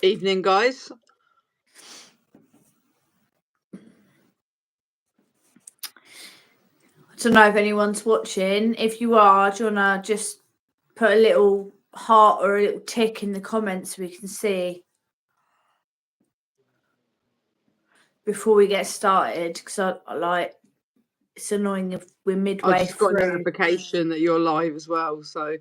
Evening, guys. I don't know if anyone's watching. If you are, do you want to just put a little heart or a little tick in the comments so we can see before we get started? Because it's annoying if we're midway I've just got a through. notification that you're live as well, so.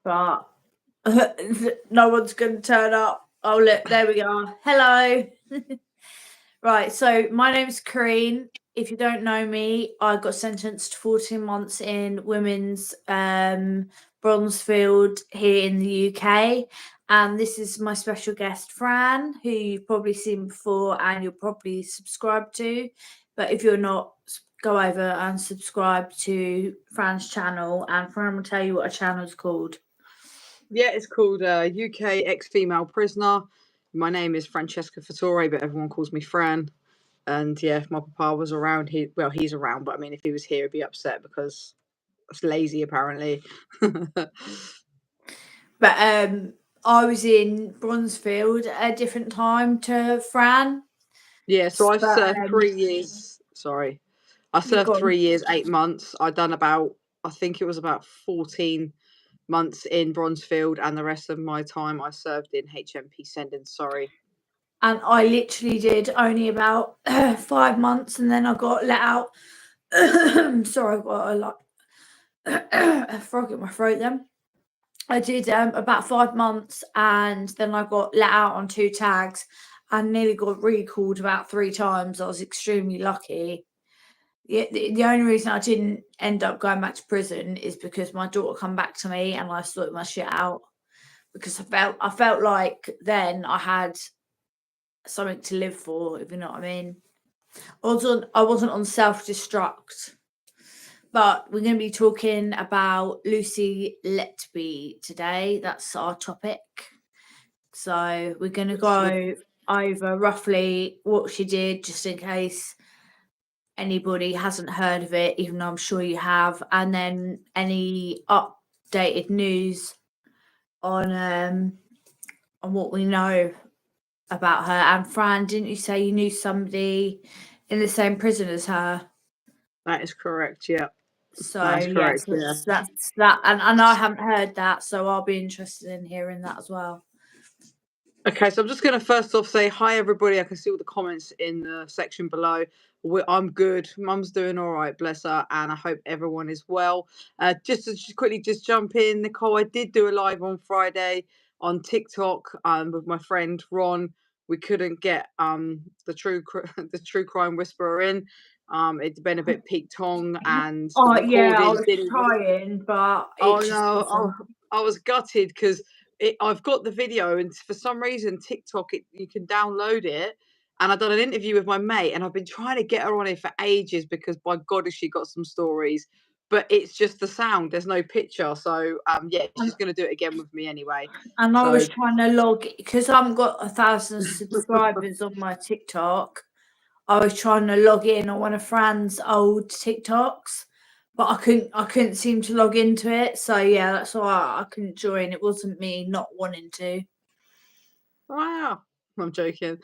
But no one's going to turn up. Oh, look, there we are. Hello. Right, so my name's Kareen. If you don't know me, I got sentenced to 14 months in women's Bronzefield here in the UK. And this is my special guest, Fran, who you've probably seen before and you're probably subscribed to. But if you're not, go over and subscribe to Fran's channel, and Fran will tell you what her channel's called. Yeah, it's called UK Ex-Female Prisoner. My name is Francesca Fattore, but everyone calls me Fran. And yeah, if my papa was around, he's around, but I mean, if he was here, he'd be upset because it's lazy, apparently. But I was in Bronzefield at a different time to Fran. Yeah, so I've But, served 3 years. Sorry. I served 3 years, 8 months. I've done I think it was about 14 months in Bronzefield, and the rest of my time I served in HMP Sendon, Sorry. And I literally did only about 5 months, and then I got let out. Sorry, I've got a frog in my throat then. I did about 5 months, and then I got let out on 2 tags and nearly got recalled about 3 times. I was extremely lucky. The only reason I didn't end up going back to prison is because my daughter come back to me and I sorted my shit out, because I felt like then I had something to live for, if you know what I mean. I wasn't on self-destruct. But we're going to be talking about Lucy Letby today. That's our topic. So we're going to go over roughly what she did, just in case anybody hasn't heard of it, even though I'm sure you have, and then any updated news on what we know about her. And Fran, didn't you say you knew somebody in the same prison as her? That is correct, yeah. So that is correct, yes, that's that, and I haven't heard that, so I'll be interested in hearing that as well. Okay, so I'm just going to first off say hi, everybody. I can see all the comments in the section below. I'm good. Mum's doing all right, bless her, and I hope everyone is well. Just to quickly jump in, Nicole, I did do a live on Friday on TikTok with my friend Ron. We couldn't get the true crime whisperer in. It's been a bit peak tong, and Oh yeah, I was didn't. trying, but Oh no, I was gutted because I've got the video, and for some reason TikTok, you can download it. And I've done an interview with my mate, and I've been trying to get her on it for ages because, by God, has she got some stories. But it's just the sound. There's no picture. So yeah, she's going to do it again with me anyway. And I was trying to log, because I haven't got 1,000 subscribers on my TikTok. I was trying to log in on one of Fran's old TikToks, but I couldn't seem to log into it. So yeah, that's why I couldn't join. It wasn't me not wanting to. Wow, I'm joking.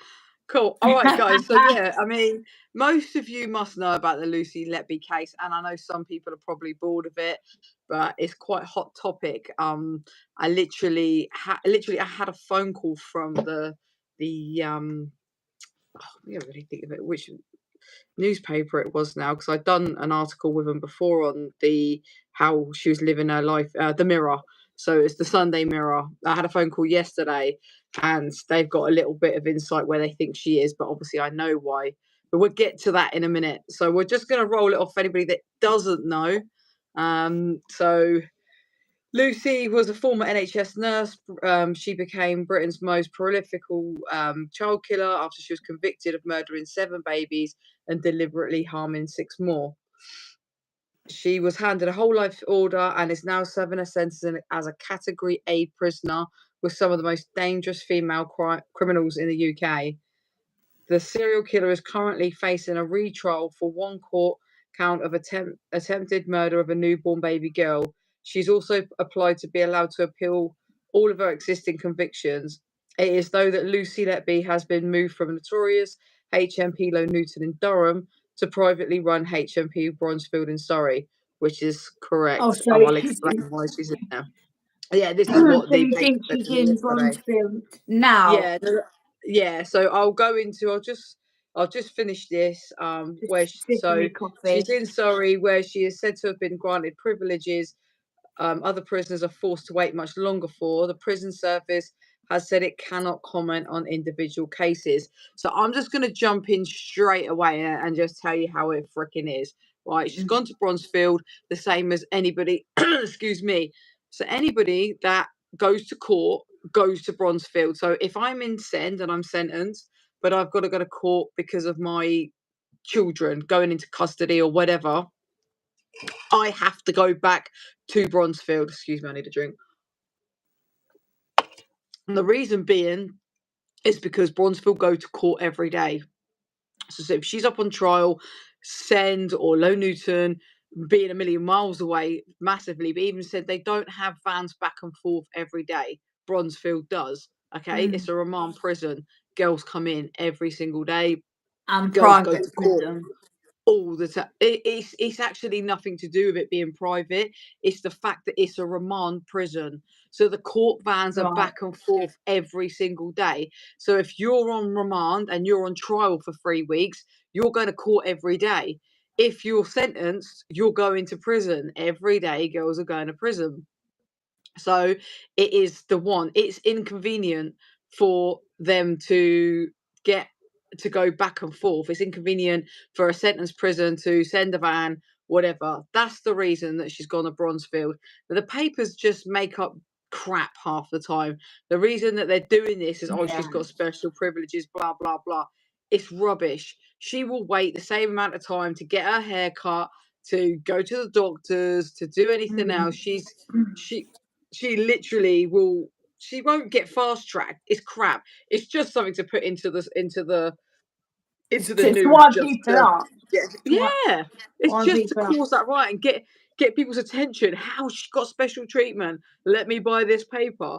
Cool. All right, guys. So yeah, I mean, most of you must know about the Lucy Letby case, and I know some people are probably bored of it, but it's quite a hot topic. I literally I had a phone call from the I can't really think of it, which newspaper it was now, because I'd done an article with them before on how she was living her life, the Mirror. So it's the Sunday Mirror. I had a phone call yesterday, and they've got a little bit of insight where they think she is, but obviously I know why. But we'll get to that in a minute. So we're just going to roll it off for anybody that doesn't know. So Lucy was a former NHS nurse. She became Britain's most prolific child killer after she was convicted of murdering 7 babies and deliberately harming 6 more. She was handed a whole life order and is now serving a sentence as a Category A prisoner with some of the most dangerous female criminals in the UK. The serial killer is currently facing a retrial for one court count of attempted murder of a newborn baby girl. She's also applied to be allowed to appeal all of her existing convictions. It is though that Lucy Letby has been moved from notorious HMP Low Newton in Durham to privately run HMP Bronzefield in Surrey, which is correct. Oh, so I'll explain why she's in there. Yeah, this is what so the you paper think said she's to me in yesterday. Bronzefield now? Yeah. So I'll just finish this. Just sipping me She's coffee. in Surrey, where she is said to have been granted privileges other prisoners are forced to wait much longer for. The prison service has said it cannot comment on individual cases. So I'm just going to jump in straight away and just tell you how it freaking is. Right, she's gone to Bronzefield, the same as anybody. Excuse me. So anybody that goes to court goes to Bronzefield. So if I'm in Send and I'm sentenced, but I've got to go to court because of my children going into custody or whatever, I have to go back to Bronzefield. Excuse me, I need a drink. And the reason being is because Bronzefield go to court every day. So if she's up on trial, Send or Low Newton, being a million miles away massively, but even said they don't have vans back and forth every day. Bronzefield does. Okay, it's a remand prison. Girls come in every single day. And Girls go private to court prison. all the time. It's actually nothing to do with it being private. It's the fact that it's a remand prison. So the court vans are Right. back and forth every single day. So if you're on remand and you're on trial for 3 weeks, you're going to court every day. If you're sentenced, you're going to prison every day. Girls are going to prison. So it is the one. It's inconvenient for them to get to go back and forth. It's inconvenient for a sentenced prison to send a van, whatever. That's the reason that she's gone to Bronzefield. The papers just make up crap half the time. The reason that they're doing this is, oh, Yeah. she's got special privileges, blah, blah, blah. It's rubbish. She will wait the same amount of time to get her hair cut, to go to the doctors, to do anything else. She literally will. She won't get fast tracked. It's crap. It's just something to put into the To news, wind just people to up. yeah. It's Wind just to people up. cause that right and get people's attention. How she got special treatment? Let me buy this paper.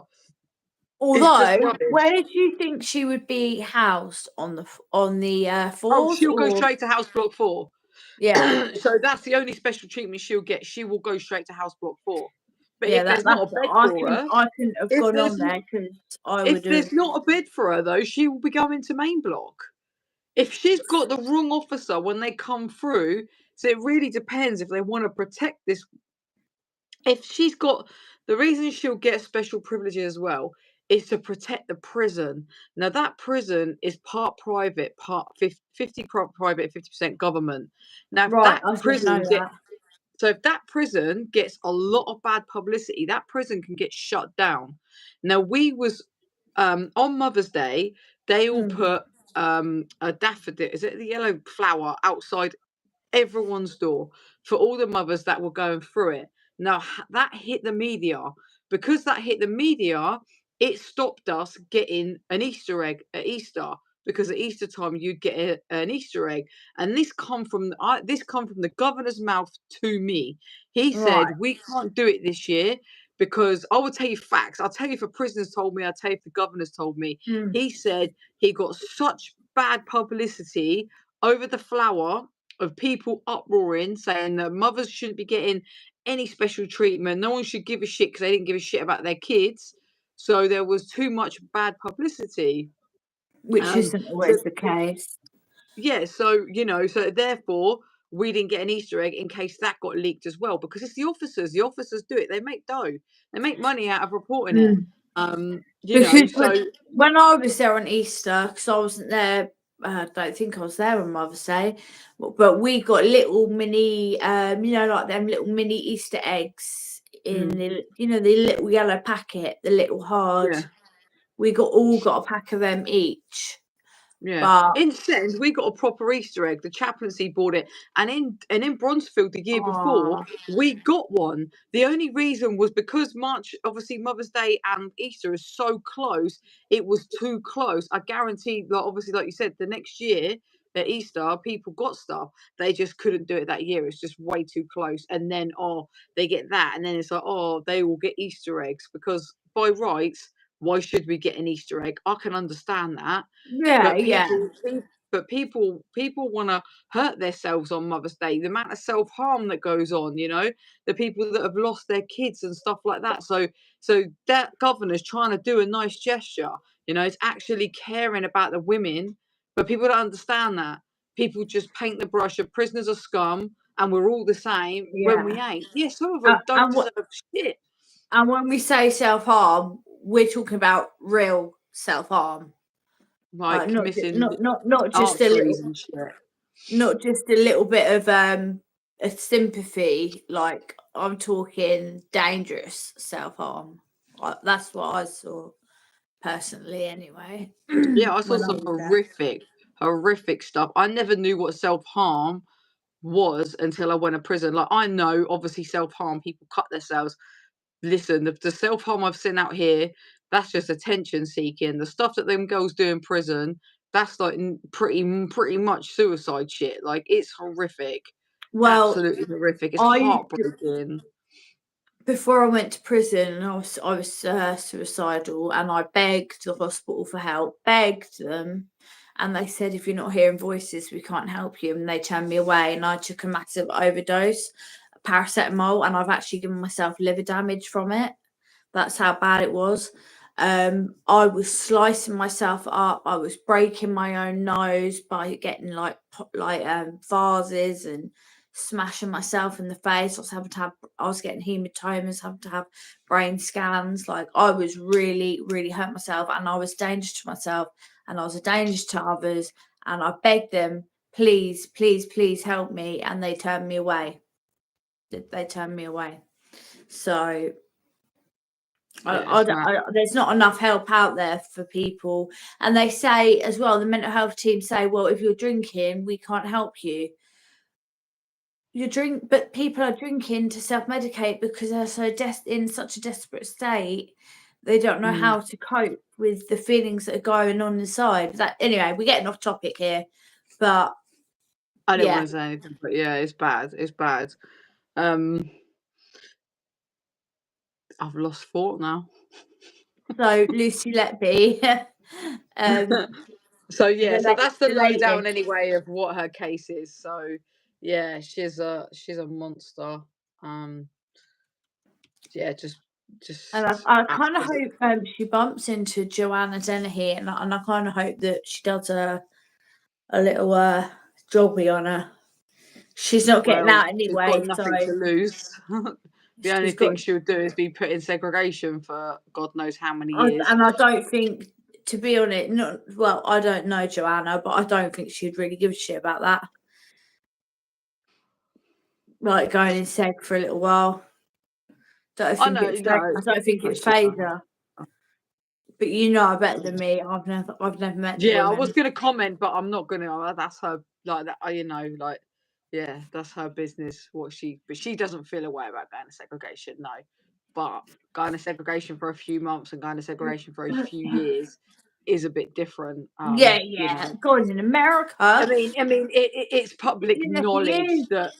It's just Although, rubbish. where do you think she would be housed on the Oh, fours? she'll go Or straight to House Block 4. yeah, So that's the only special treatment she'll get. She will go straight to House Block 4. But yeah. if That's there's not a bed for her, I couldn't have if gone on there's there because I if would have. there's not a bed for her though, she will be going to main block. If she's got the wrong officer when they come through, so it really depends if they want to protect this. If she's got the reason she'll get special privileges as well is to protect the prison. Now that prison is part private, part 50 private, 50% government. Now if Right, that I didn't know prison gets that. So if that prison gets a lot of bad publicity, that prison can get shut down. Now we was on Mother's Day, they all put a daffodil, is it the yellow flower, outside everyone's door for all the mothers that were going through it. Now that hit the media. Because that hit the media, it stopped us getting an Easter egg at Easter. Because at Easter time you'd get an Easter egg, and this come from the governor's mouth to me. He Right. said we can't do it this year because I will tell you facts. I'll tell you if the prisoners told me. I'll tell you if the governor's told me. He said he got such bad publicity over the flower of people uproaring, saying that mothers shouldn't be getting any special treatment. No one should give a shit because they didn't give a shit about their kids. So there was too much bad publicity. Which isn't So always the case. yeah, so so therefore we didn't get an Easter egg in case that got leaked as well, because it's the officers. The officers do it. They make dough. They make money out of reporting it. Because So when I was there on Easter, because I wasn't there, I don't think I was there on Mother's Day, but we got little mini, like them little mini Easter eggs in the little yellow packet, the little hard. yeah. We all got a pack of them each. Yeah, But in Send we got a proper Easter egg. The chaplaincy bought it, and in Bronzefield the year before we got one. The only reason was because March, obviously Mother's Day and Easter is so close. It was too close. I guarantee, like obviously, like you said, the next year at Easter, people got stuff. They just couldn't do it that year. It's just way too close. And then, they get that. And then it's like, they will get Easter eggs because by rights, why should we get an Easter egg? I can understand that. Yeah, But yeah. people want to hurt themselves on Mother's Day. The amount of self-harm that goes on, the people that have lost their kids and stuff like that. So that governor's trying to do a nice gesture. It's actually caring about the women, but people don't understand that. People just paint the brush of prisoners are scum and we're all the same when we Yeah. ain't. Yeah, some of them don't deserve shit. And when we say self-harm, we're talking about real self-harm. Like not missing just a arteries little, and shit. not just a little bit of a sympathy. Like, I'm talking dangerous self-harm. That's what I saw personally, anyway. Yeah, I saw when I some was there. horrific stuff. I never knew what self-harm was until I went to prison. Like, I know, obviously, self-harm, people cut themselves. Listen, the self-harm I've seen out here, that's just attention seeking. The stuff that them girls do in prison, that's like pretty much suicide shit. Like, it's horrific. Well, Absolutely horrific. It's I used to, heartbreaking. before I went to prison, I was suicidal, and I begged the hospital for help, begged them, and they said, if you're not hearing voices, we can't help you, and they turned me away. And I took a massive overdose of paracetamol, and I've actually given myself liver damage from it. That's how bad it was. I was slicing myself up. I was breaking my own nose by getting vases and smashing myself in the face. I was getting hematomas, having to have brain scans. Like, I was really, really hurt myself, and I was dangerous to myself, and I was a danger to others. And I begged them, please, please, please help me, and they turned me away. They turned me away. So there's not enough help out there for people. And they say as well, the mental health team say, well, if you're drinking, we can't help you. But people are drinking to self-medicate because they're so in such a desperate state. They don't know how to cope with the feelings that are going on inside. Anyway, we're getting off topic here, but I didn't want to say anything, but yeah, it's bad. It's bad. I've lost thought now. So Lucy Letby. So that's the lowdown anyway of what her case is. So yeah, she's a monster. Yeah, just. And I kind of hope she bumps into Joanna Dennehy, and I kind of hope that she does a little jobby on her. She's not getting out anyway. She's got nothing to lose. The only thing she would do is be put in segregation for God knows how many years. And I don't think, to be honest, I don't know Joanna, but I don't think she'd really give a shit about that. Like, going in seg for a little while. I don't think it phased her. But you know better than me. I've never met the woman. I was gonna comment, but I'm not gonna. That's her, like that. Yeah, that's her business. But she doesn't feel a way about going to segregation. No, but going to segregation for a few months and going to segregation for a few years is a bit different. God, in America. I mean, it's public knowledge that.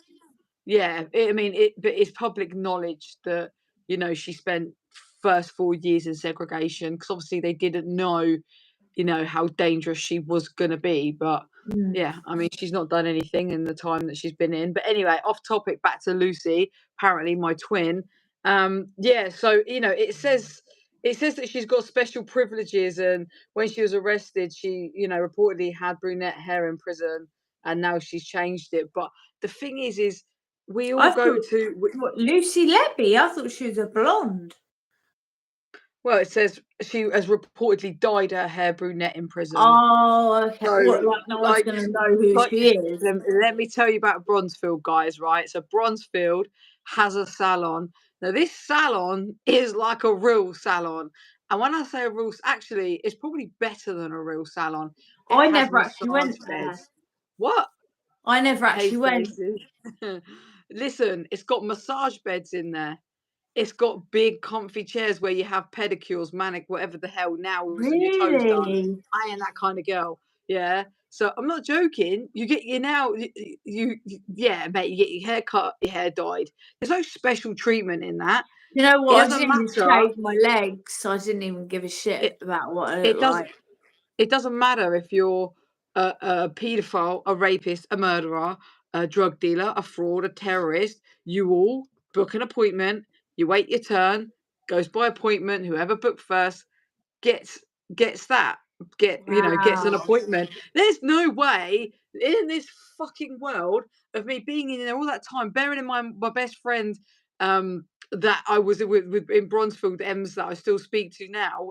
Yeah, but it's public knowledge that she spent first 4 years in segregation because obviously they didn't know, how dangerous she was going to be. But yeah, she's not done anything in the time that she's been in. But anyway, off topic, back to Lucy, apparently my twin. So it says that she's got special privileges, and when she was arrested, she reportedly had brunette hair in prison, and now she's changed it. But the thing is we all Lucy Letby? I thought she was a blonde. Well, it says she has reportedly dyed her hair brunette in prison. Oh, okay. So, no one's going to know who she is. Let me tell you about Bronzefield, guys, right? So Bronzefield has a salon. Now, this salon is like a real salon. And when I say a real, actually, it's probably better than a real salon. I never actually went there. What? I never actually went. Listen, it's got massage beds in there. It's got big comfy chairs where you have pedicures, manic, whatever the hell, nails and your toes done. I ain't that kind of girl. Yeah. So I'm not joking. You get you mate. You get your hair cut, your hair dyed. There's no special treatment in that. You know It what? I doesn't didn't even matter. shave my legs, so I didn't even give a shit It about what I it look doesn't like. it doesn't matter if you're a paedophile, a rapist, a murderer, a drug dealer, a fraud, a terrorist. You all book an appointment. You wait your turn. Goes by appointment. Whoever booked first gets that gets an Wow. appointment. There's no way in this fucking world of me being in there all that time, bearing in mind my best friend that I was with in Bronzefield, Ems, that I still speak to now.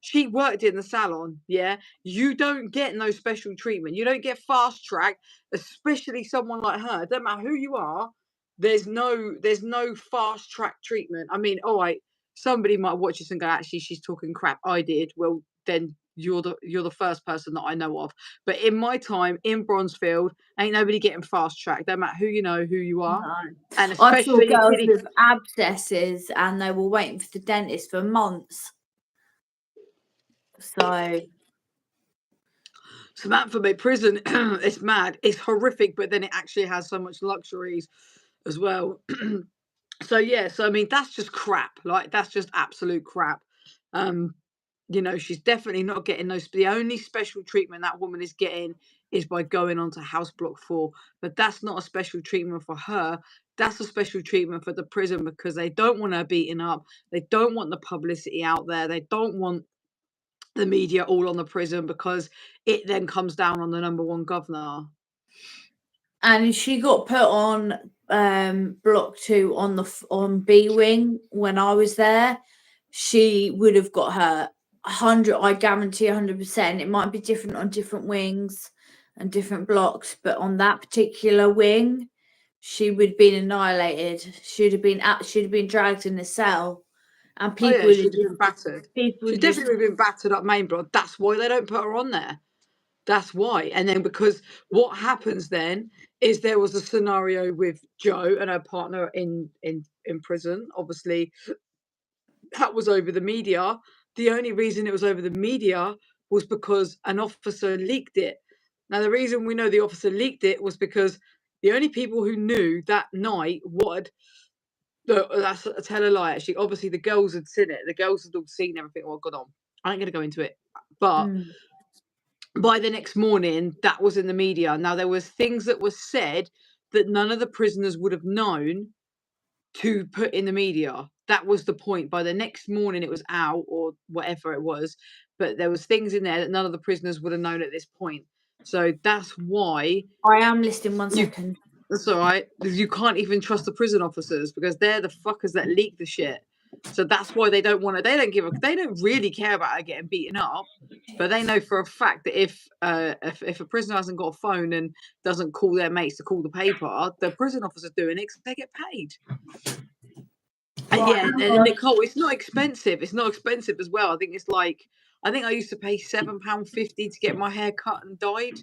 She worked in the salon. Yeah, you don't get no special treatment. You don't get fast track, especially someone like her. Don't matter who you are. There's no fast track treatment. I mean, all right, somebody might watch this and go, actually, she's talking crap. I did. Well, then you're the first person that I know of. But in my time in Bronzefield, ain't nobody getting fast tracked. Don't matter who you know, who you are, No. and I saw especially girls kiddie. with abscesses and they were waiting for the dentist for months. So Samantha Bay prison, it's mad. It's horrific, but then it actually has so much luxuries as well. So yeah, so I mean that's just crap. Like that's just absolute crap. She's definitely not getting those. The only special treatment that woman is getting is by going on to House Block 4. But that's not a special treatment for her. That's a special treatment for the prison because they don't want her beaten up. They don't want the publicity out there. They don't want the media all on the prison because it then comes down on the number one governor. and she got put on block 2 on B wing when I was there. She would have got her 100. I guarantee 100%. It might be different on different wings and different blocks, but on that particular wing, she would have been annihilated. She'd have been dragged in a cell, and people would have She'd have been battered. She's just definitely been battered up main block. That's why they don't put her on there. That's why. And then because what happens then is there was a scenario with Jo and her partner in prison. Obviously, that was over the media. The only reason it was over the media was because an officer leaked it. Now, the reason we know the officer leaked it was because the only people who knew that night that's a tell a lie, actually. Obviously, the girls had seen it. The girls had all seen everything what got on. I ain't going to go into it. But by the next morning, that was in the media. Now, there was things that were said that none of the prisoners would have known to put in the media. That was the point. By the next morning, it was out or whatever it was. But there was things in there that none of the prisoners would have known at this point. So that's why I am listening 1 second. that's all right. You can't even trust the prison officers because they're the fuckers that leak the shit. So that's why they don't want to. They don't really care about her getting beaten up. But they know for a fact that if a prisoner hasn't got a phone and doesn't call their mates to call the paper, the prison officer's doing it because they get paid. And yeah, and Nicole, it's not expensive. It's not expensive as well. I think I used to pay £7.50 to get my hair cut and dyed.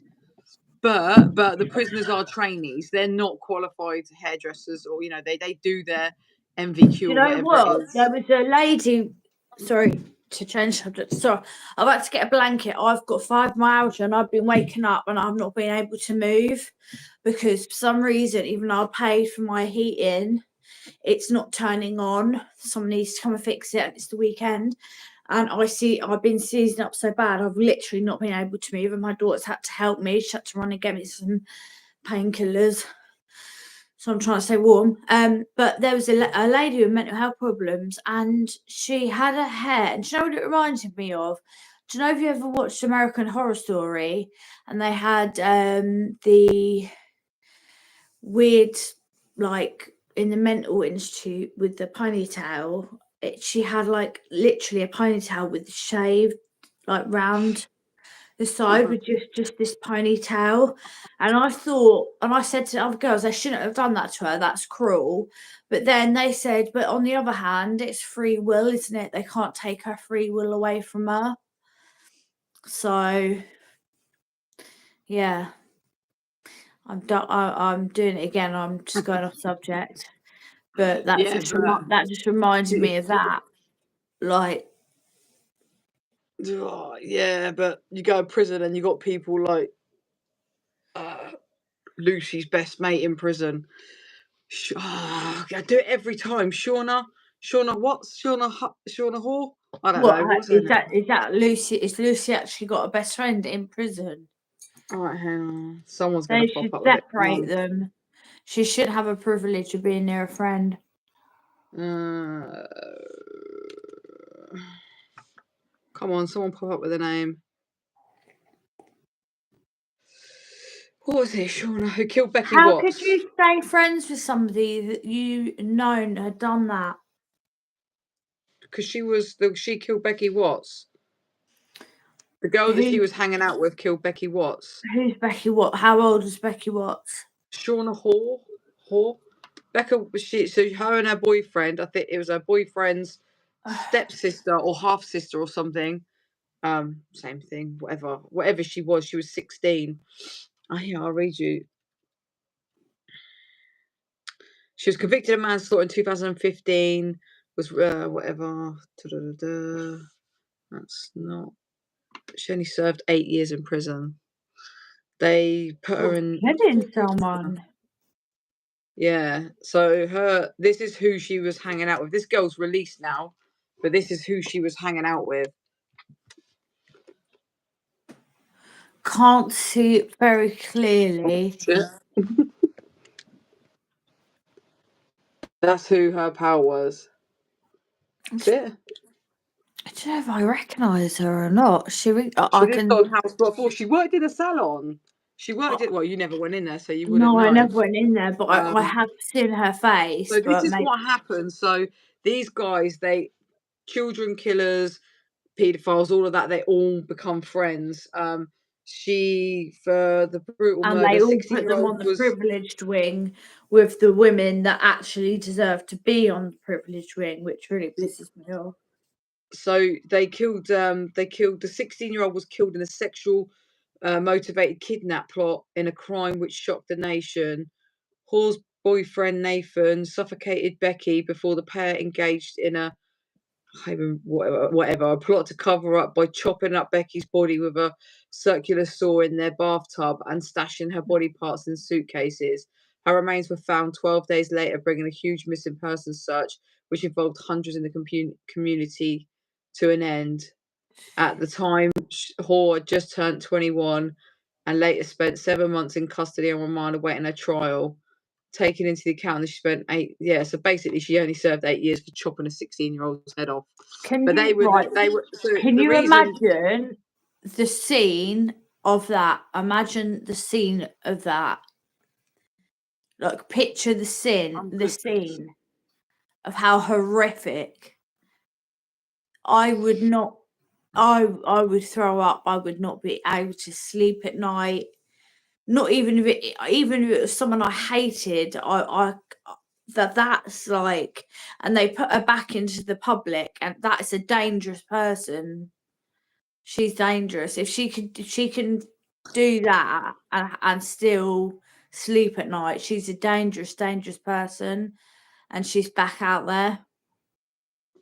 But the prisoners are trainees. They're not qualified hairdressers, or they do their MVQ Do you or know whatever what? it is. There was a lady. Sorry to change subject. Sorry, I've had to get a blanket. I've got fibromyalgia, and I've been waking up, and I've not been able to move because for some reason, even though I paid for my heating, it's not turning on. Someone needs to come and fix it. It's the weekend. And I've been seizing up so bad, I've literally not been able to move. And my daughter's had to help me. She had to run and get me some painkillers. So I'm trying to stay warm. But there was a lady with mental health problems, and she had her hair. And do you know what it reminded me of? Do you know if you ever watched American Horror Story? And they had the weird, like, in the mental institute with the ponytail. She had like literally a ponytail with shaved like round the side with just this ponytail. And I thought, and I said to other girls, they shouldn't have done that to her. That's cruel. But then they said, but on the other hand, it's free will, isn't it? They can't take her free will away from her. So, yeah. I'm doing it again. I'm just going off subject, but that just reminded me of that. Like, Yeah, but you go to prison and you got people like Lucy's best mate in prison. I do it every time. Shauna what's Shauna Hall? I don't know. What's her name? Is that Lucy? Is Lucy actually got a best friend in prison? All right, hang on. Someone's They gonna pop should up with it. separate them. She should have a privilege of being near a friend. Come on, someone pop up with a name. What was it, Shauna, who killed Becky Watts? How could you stay friends with somebody that you known had done that? Because she killed Becky Watts. The girl that she was hanging out with killed Becky Watts. Who's Becky Watts? How old is Becky Watts? Shauna Hall. Becca, so her and her boyfriend, I think it was her boyfriend's stepsister or half sister or something. Same thing, whatever she was 16. I'll read you. She was convicted of manslaughter in 2015. Was whatever. That's not. She only served 8 years in prison. They put her in. Killing someone. Yeah. So this is who she was hanging out with. This girl's released now, but this is who she was hanging out with. Can't see it very clearly. That's who her pal was. That's it. I don't know if I recognise her or not. She lived on House Block 4. She worked in a salon. She worked it. Well, you never went in there, so you wouldn't know. No, I never went in there, but I have seen her face. So this is what happens. So these guys, children killers, paedophiles, all of that, they all become friends. She, for the brutal murder, they all put them on the privileged wing with the women that actually deserve to be on the privileged wing, which really pisses me off. So they killed the 16-year-old was killed in a sexual motivated kidnap plot in a crime which shocked the nation. Hall's boyfriend Nathan suffocated Becky before the pair engaged in a plot to cover up by chopping up Becky's body with a circular saw in their bathtub and stashing her body parts in suitcases. Her remains were found 12 days later, bringing a huge missing persons search, which involved hundreds in the community to an end. At the time, Hall had just turned 21 and later spent 7 months in custody on remand awaiting her trial. Taking into the account that she spent 8, so basically she only served 8 years for chopping a 16-year-old's head off. Can you imagine the scene of that? Imagine the scene of that. Like, picture the scene of how horrific. I would not. I would throw up. I would not be able to sleep at night. Not even if it was someone I hated. That's like, and they put her back into the public, and that's a dangerous person. She's dangerous. If she can do that and still sleep at night, she's a dangerous person, and she's back out there.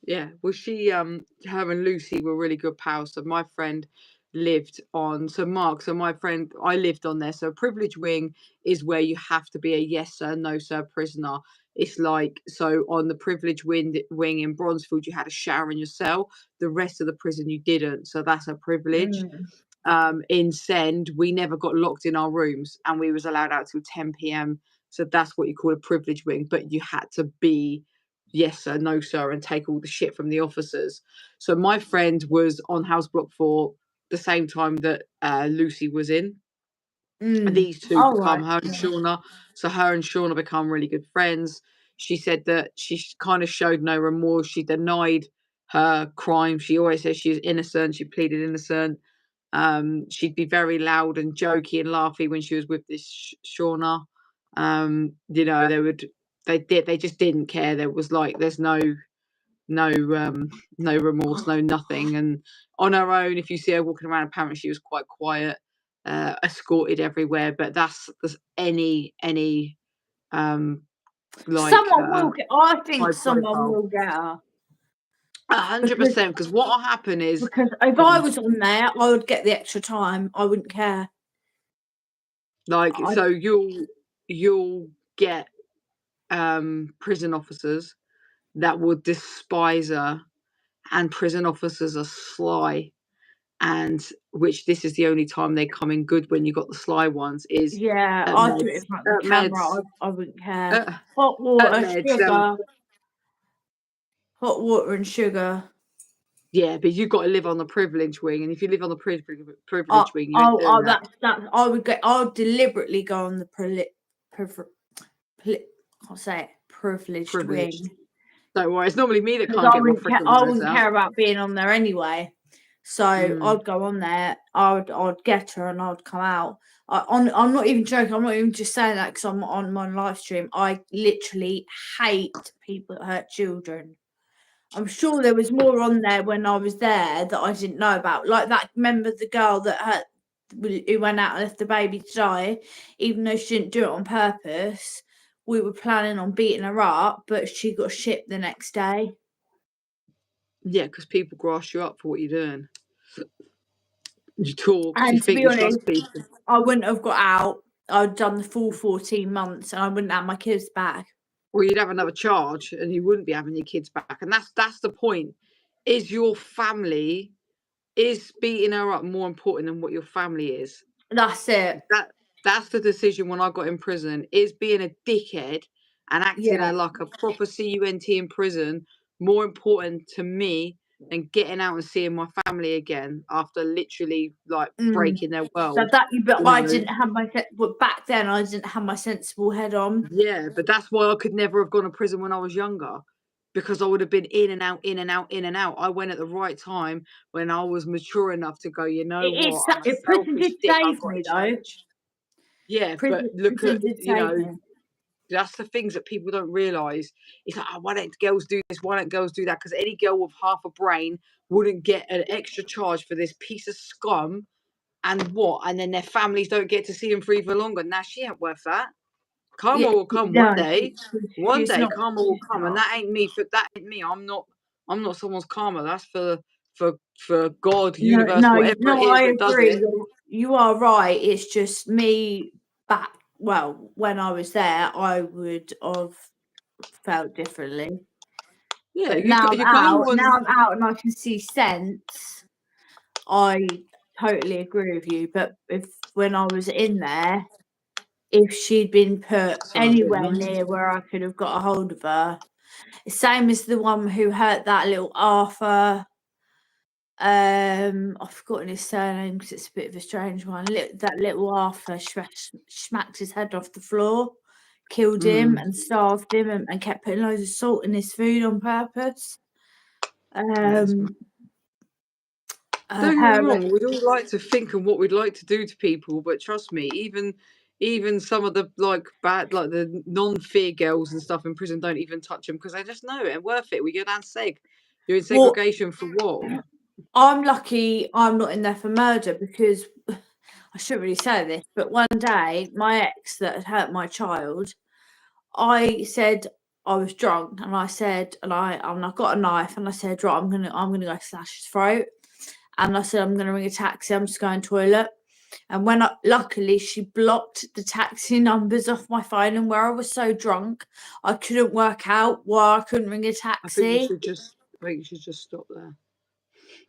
Yeah, well, her and Lucy were really good pals. So my friend lived on, my friend, I lived on there. So a privilege wing is where you have to be a yes sir, no sir prisoner. It's like, so on the privilege wing in Bronzefield, you had a shower in your cell. The rest of the prison you didn't. So that's a privilege. In Send, we never got locked in our rooms and we was allowed out till 10 p.m. So that's what you call a privilege wing, but you had to be yes sir, no sir, and take all the shit from the officers. So my friend was on House Block 4 the same time that Lucy was in. And these two become her and Shauna. So her and Shauna become really good friends. She said that she kind of showed no remorse. She denied her crime. She always says she was innocent. She pleaded innocent. She'd be very loud and jokey and laughy when she was with this Shauna. They just didn't care. There was like, there's no remorse, no nothing. And on her own, if you see her walking around, apparently she was quite quiet, escorted everywhere. But that's any like someone will get. I think someone will get her. 100%. Because what will happen is, because if I was on there, I would get the extra time. I wouldn't care. Like, so you'll get prison officers that will despise her, and prison officers are sly, and which this is the only time they come in good when you got the sly ones is Yeah, at I'd do it meds. in front of the camera. I wouldn't care. At, Hot at water, meds. sugar. Hot water and sugar. Yeah, but you've got to live on the privilege wing, and if you live on the privilege wing, you ain't doing that. I would deliberately go on the can't say it, privileged wing. Don't worry, it's normally me that Because can't get my freaking I words wouldn't out. care about being on there anyway. So I'd go on there. I'd get her and I'd come out. I'm not even joking. I'm not even just saying that because I'm on my live stream. I literally hate people that hurt children. I'm sure there was more on there when I was there that I didn't know about. Like that, remember the girl that who went out and left the baby to die, even though she didn't do it on purpose. We were planning on beating her up, but she got shipped the next day. Yeah, because people grass you up for what you're doing. You talk, And you to think be you honest, trust people. I wouldn't have got out. I'd done the full 14 months and I wouldn't have my kids back. Or you'd have another charge and you wouldn't be having your kids back. And that's the point. Is your family, is beating her up more important than what your family is? That's it. That's the decision when I got in prison. Is being a dickhead and acting like a proper CUNT in prison more important to me than getting out and seeing my family again after literally like breaking their world? But I didn't have but back then I didn't have my sensible head on. Yeah, but that's why I could never have gone to prison when I was younger, because I would have been in and out, in and out, in and out. I went at the right time when I was mature enough to go, you know what, I'm a Prison selfish did dick, I've save got me to though. change. Yeah, but look Prison at, did save me. that's the things that people don't realise. It's like, oh, why don't girls do this? Why don't girls do that? Because any girl with half a brain wouldn't get an extra charge for this piece of scum, and what? And then their families don't get to see them free for longer. Now, she ain't worth that. Karma will come one day. One day, karma will come, and that ain't me. That ain't me. I'm not someone's karma. That's for God, universe, whatever it is I that does agree. it. You are right. It's just me back. Well, when I was there, I would have felt differently. Yeah, But you now go I'm on. out and I can see sense. I totally agree with you. But when I was in there, if she'd been put anywhere near where I could have got a hold of her, same as the one who hurt that little Arthur. I've forgotten his surname because it's a bit of a strange one. That little Arthur smacked his head off the floor, killed him and starved him and kept putting loads of salt in his food on purpose. Don't get me wrong, we'd all like to think of what we'd like to do to people, but trust me, even some of the bad, like the non-fear girls and stuff in prison don't even touch them because they just know it ain't worth it. We go down seg. You're in segregation for what? I'm lucky I'm not in there for murder because I shouldn't really say this, but one day my ex that had hurt my child, I said I was drunk and I said and I got a knife and I said, right, I'm gonna go slash his throat. And I said, I'm gonna ring a taxi, I'm just going to the toilet. And luckily she blocked the taxi numbers off my phone, and where I was so drunk I couldn't work out why I couldn't ring a taxi. I think you should just stop there.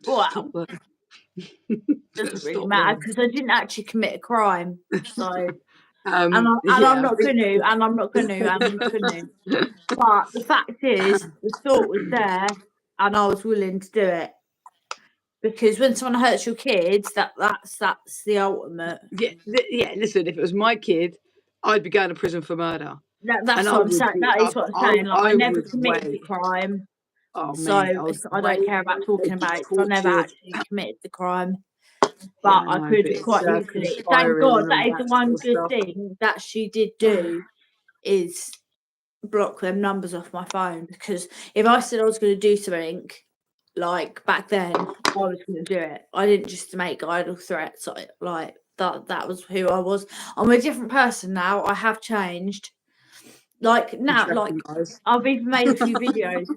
Stop there. Doesn't really matter because I didn't actually commit a crime. So I'm not gonna. But the fact is, the thought was there, and I was willing to do it. Because when someone hurts your kids, that's the ultimate. Yeah. Listen, if it was my kid, I'd be going to prison for murder. That's what I'm saying. That is what I'm saying. Like, I never committed the crime. Oh, so I don't care about talking about it. I never actually committed the crime. But I could quite easily. Thank God, that is the one good thing that she did do is block them numbers off my phone. Because if I said I was going to do something, like back then, I was going to do it. I didn't just make idle threats. Like that was who I was. I'm a different person now. I have changed. Like now, like I've even made a few videos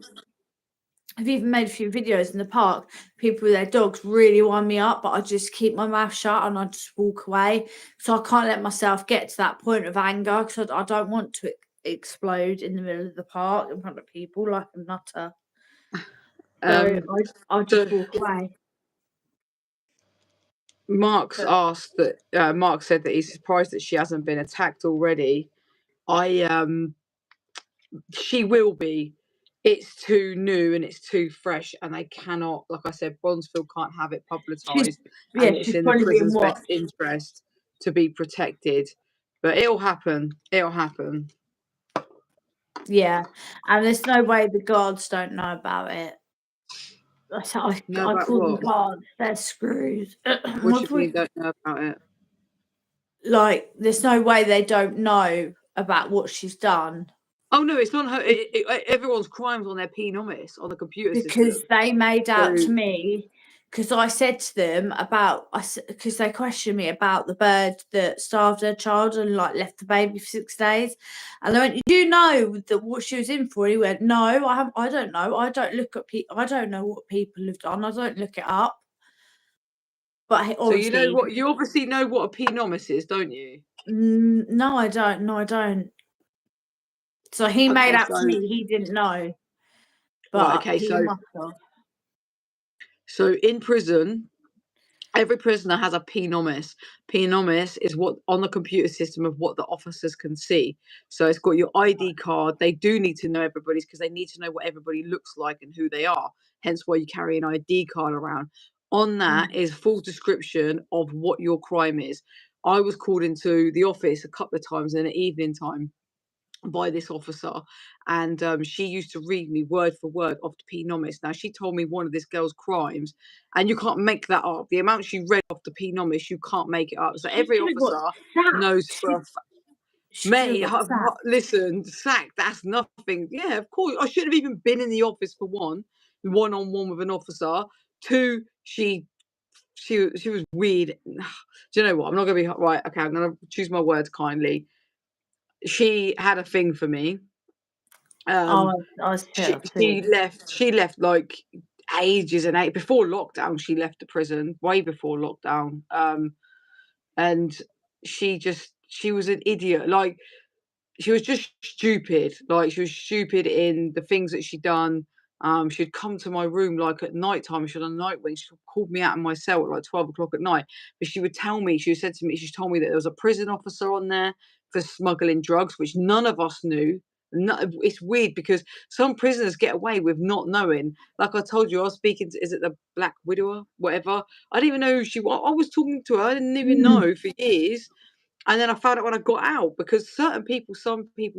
I've even made a few videos in the park. People with their dogs really wind me up, but I just keep my mouth shut and I just walk away. So I can't let myself get to that point of anger because I don't want to explode in the middle of the park in front of people like a nutter. So I just walk away. Mark said that he's surprised that she hasn't been attacked already. She will be. It's too new and it's too fresh, and they cannot, like I said, Bronzefield can't have it publicised, and it's She's in the probably being prison's best watched. interest to be protected. But it'll happen. It'll happen. Yeah, and there's no way the guards don't know about it. That's how I About call them what? guards. They're screws. What do you mean don't know about it? Like, there's no way they don't know about what she's done. Oh no, it's not her. Everyone's crimes on their P-nomis on the computer Because system. they made out So, to me, because I said to them because they questioned me about the bird that starved her child and like left the baby for 6 days, and they went, "You know that what she was in for?" And he went, "No, I don't know. I don't look at I don't know what people have done. I don't look it up." But so you know obviously, what? You obviously know what a P-nomis is, don't you? no, I don't. No, I don't. So he made Okay, out so to me he didn't know, right. but Okay, he must have. so in prison, every prisoner has a P-nomis. P-nomis is what on the computer system of what the officers can see. So it's got your ID card. They do need to know everybody's because they need to know what everybody looks like and who they are. Hence why you carry an ID card around. On that is full description of what your crime is. I was called into the office a couple of times in the evening time by this officer, and she used to read me word for word off the P-nomis. Now she told me one of this girl's crimes, and you can't make that up. The amount she read off the P-nomis, you can't make it up. So She every should have got officer knows sacked. for a She should have mate. got sacked. Listen, sacked. That's nothing. Yeah, of course. I shouldn't have even been in the office for one on one with an officer. Two, she was weird. Do you know what? I'm not gonna be right. Okay, I'm gonna choose my words kindly. She had a thing for me. I Um, was she too. left like ages and before lockdown. She left the prison way before lockdown. And she was an idiot. Like she was just stupid. Like she was stupid in the things that she'd done. She'd come to my room like at night time. She had a night wing. She called me out of my cell at like 12 o'clock at night. But she would tell me, she said to me, she told me that there was a prison officer on there for smuggling drugs, which none of us knew. No, it's weird because some prisoners get away with not knowing. Like I told you, I was speaking to, is it the Black Widower? Whatever. I didn't even know who she was. I was talking to her. I didn't even know for years. And then I found out when I got out because some people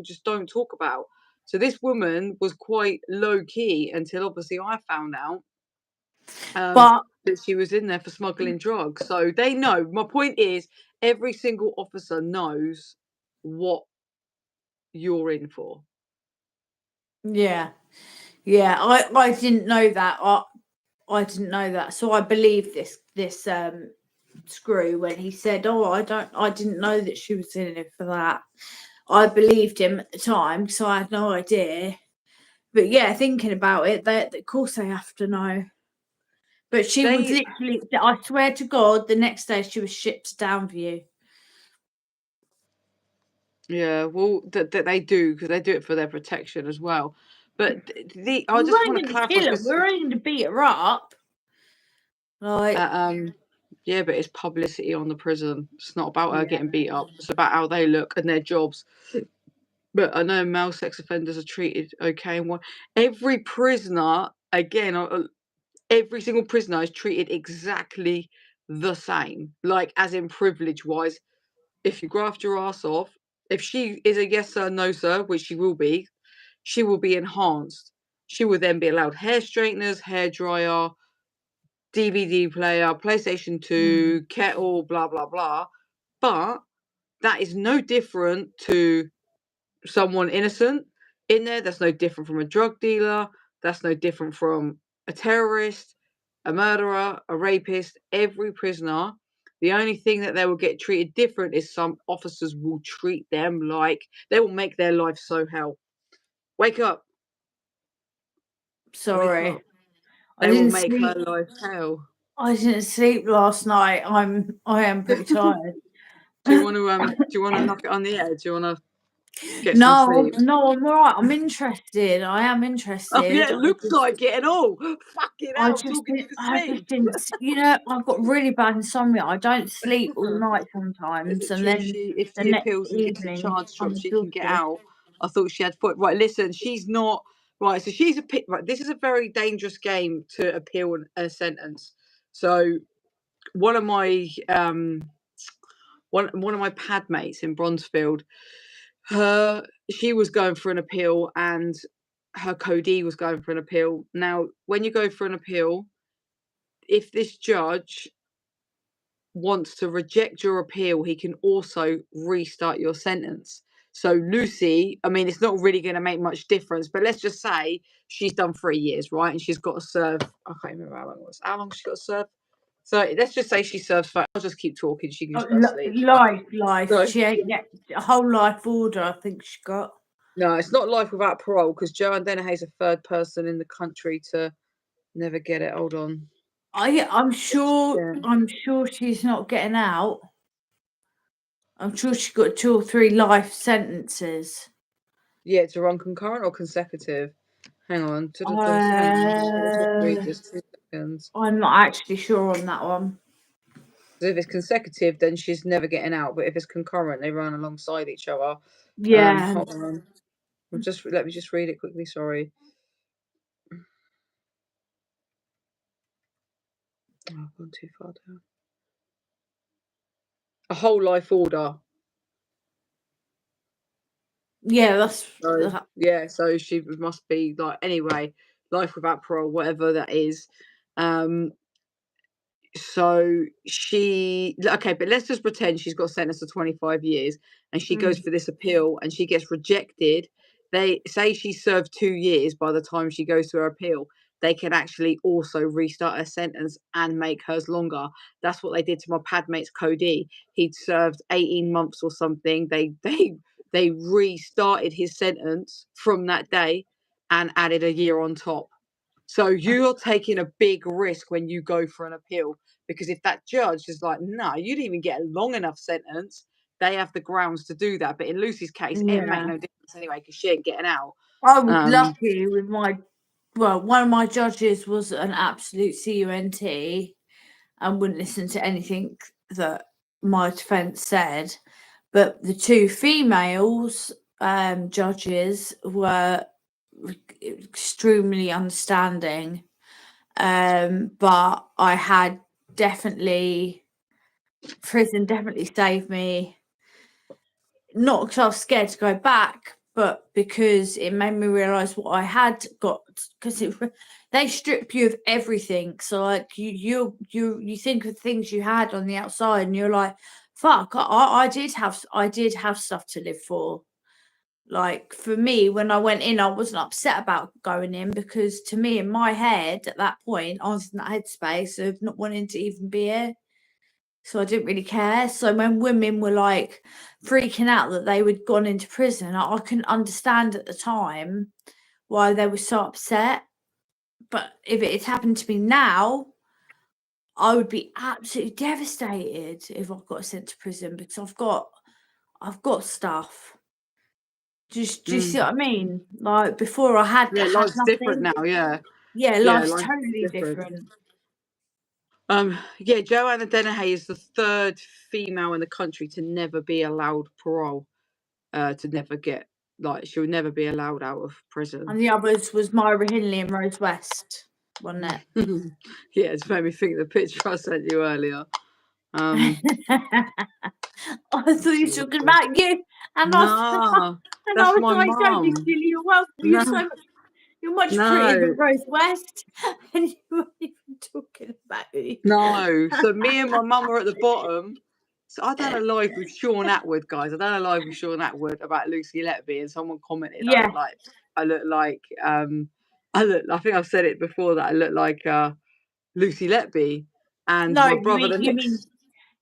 just don't talk about. So this woman was quite low key until obviously I found out But that she was in there for smuggling drugs. So they know. My point is, every single officer knows what you're in for. yeah, I didn't know that. I didn't know that. So I believe this screw when he said, "Oh, I didn't know that she was in it for that." I believed him at the time, so I had no idea. But yeah, thinking about it, of course they have to know. But she was They, literally, I swear to God, the next day she was shipped to Downview. yeah, well, that they do because they do it for their protection as well. But I We just weren't want to going to clarify kill her. because We were only going to beat her up. Like, yeah, but it's publicity on the prison. It's not about her yeah. getting beat up. It's about how they look and their jobs. But I know male sex offenders are treated okay. And every prisoner, again, every single prisoner is treated exactly the same. Like, as in privilege wise, if you graft your ass off, if she is a yes sir, no sir, which she will be enhanced. She will then be allowed hair straighteners, hair dryer, DVD player, PlayStation 2, kettle, blah, blah, blah. But that is no different to someone innocent in there. That's no different from a drug dealer. That's no different from a terrorist, a murderer, a rapist. Every prisoner, the only thing that they will get treated different is some officers will treat them like they will make their life so hell. Wake up. Wake Sorry. up. I They will didn't make sleep. her life hell. I didn't sleep last night. I am pretty tired. Do you want to knock it on the head? Do you want to get some No, sleep? no, I'm all right. I'm interested. I am Oh interested. yeah, it looks like it and all. Fucking hell, I'm talking you to I just sleep. didn't, I've got really bad insomnia. I don't sleep all night Is sometimes, it and true then if the she next appeals and gets a evening charge I'm drop, she can get exhausted. out? I thought she had foot. Right, listen, she's not right. So she's right. This is a very dangerous game to appeal a sentence. So one of my one of my pad mates in Bronzefield, she was going for an appeal and her codee was going for an appeal. Now, when you go for an appeal, if this judge wants to reject your appeal, he can also restart your sentence. So Lucy, I mean, it's not really going to make much difference, but let's just say she's done 3 years, right? And she's got to serve, I can't remember how long it was. How long she got to serve? So let's just say she serves 5. I'll just keep talking. She can just go to sleep. Life. So, She ain't get a whole life order. I think she got. no, it's not life without parole because Joanne Dennehy's a third person in the country to never get it. Hold on. I'm sure. Yeah. I'm sure she's not getting out. I'm sure she got 2 or 3 life sentences. Yeah, to run concurrent or consecutive. Hang on. Hang on. Let's just read this 2 seconds. I'm not actually sure on that one. So if it's consecutive, then she's never getting out. But if it's concurrent, they run alongside each other. Yeah. Hold on. Let me just read it quickly. Sorry. Oh, I've gone too far down. A whole life order. Yeah, that's. Yeah, so she must be like anyway, life without parole, whatever that is. So okay, but let's just pretend she's got sentenced to 25 years and she goes for this appeal and she gets rejected. They say she served 2 years by the time she goes to her appeal. They can actually also restart her sentence and make hers longer. That's what they did to my pad mate's Cody. He'd served 18 months or something. They restarted his sentence from that day and added a year on top. So you're taking a big risk when you go for an appeal because if that judge is like, no, you didn't even get a long enough sentence, they have the grounds to do that. But in Lucy's case, it make no difference anyway because she ain't getting out. I was lucky with one of my judges was an absolute CUNT and wouldn't listen to anything that my defence said. But the 2 females judges were extremely understanding. But I had prison definitely saved me. Not because I was scared to go back, but because it made me realise what I had got. Because they strip you of everything. So like you think of things you had on the outside, and you're like, "Fuck, I did have stuff to live for." Like for me, when I went in, I wasn't upset about going in because to me, in my head at that point, I was in that headspace of not wanting to even be here. So I didn't really care. So when women were like freaking out that they had gone into prison, I couldn't understand at the time why they were so upset. But if it had happened to me now, I would be absolutely devastated if I got sent to prison because I've got stuff. Do you see what I mean? Like before I had life's different nothing. now. Yeah, Life's life's totally different. Joanna Dennehy is the 3rd female in the country to never be allowed parole. To never get she'll never be allowed out of prison. And the others was Myra Hindley and Rose West, wasn't it? Yeah, it's made me think of the picture I sent you earlier. I thought you were talking about you, and No, and I that's was my like, "Don't be mum. silly! You're much No. prettier than Rose West," and you weren't even talking about you. No, so me and my mum were at the bottom. So I done a live with Sean Atwood, guys. I done a live with Sean Atwood about Lucy Letby, and someone commented, Yeah. I look like I think I've said it before that I look like Lucy Letby, and No, my brother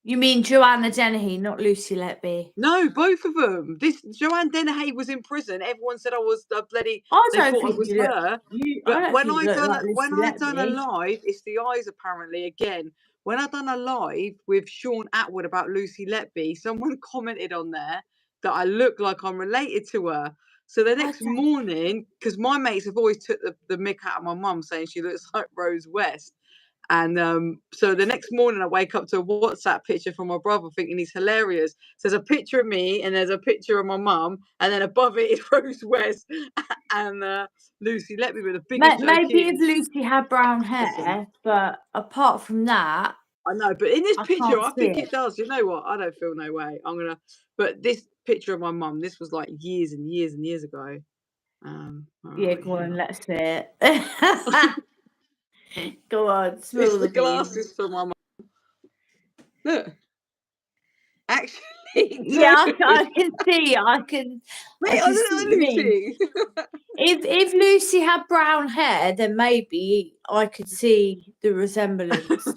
You mean Joanna Dennehy, not Lucy Letby? No, both of them. This Joanne Dennehy was in prison. Everyone said I was bloody. I They don't thought I think was you look. her. I But don't think you look like when Lucy I done a Letby. live, it's the eyes apparently again. When I done a live with Sean Atwood about Lucy Letby, someone commented on there that I look like I'm related to her. So the next morning, because my mates have always took the mick out of my mum saying she looks like Rose West. And so the next morning I wake up to a WhatsApp picture from my brother thinking he's hilarious. So there's a picture of me and there's a picture of my mum, and then above it is Rose West and Lucy Letby with the biggest Maybe if joke. Lucy had brown hair, Listen, but apart from that, I know, but in this I picture, can't I see think it. it does. You know what? I don't feel no way. But this picture of my mum, this was like years and years and years ago. Yeah, go on, let's see it. Go on, spill It's the the beans. glasses for my mum. Look. Actually, Yeah, I can see. I can Wait, I see look what like you mean. Lucy. If Lucy had brown hair, then maybe I could see the resemblance.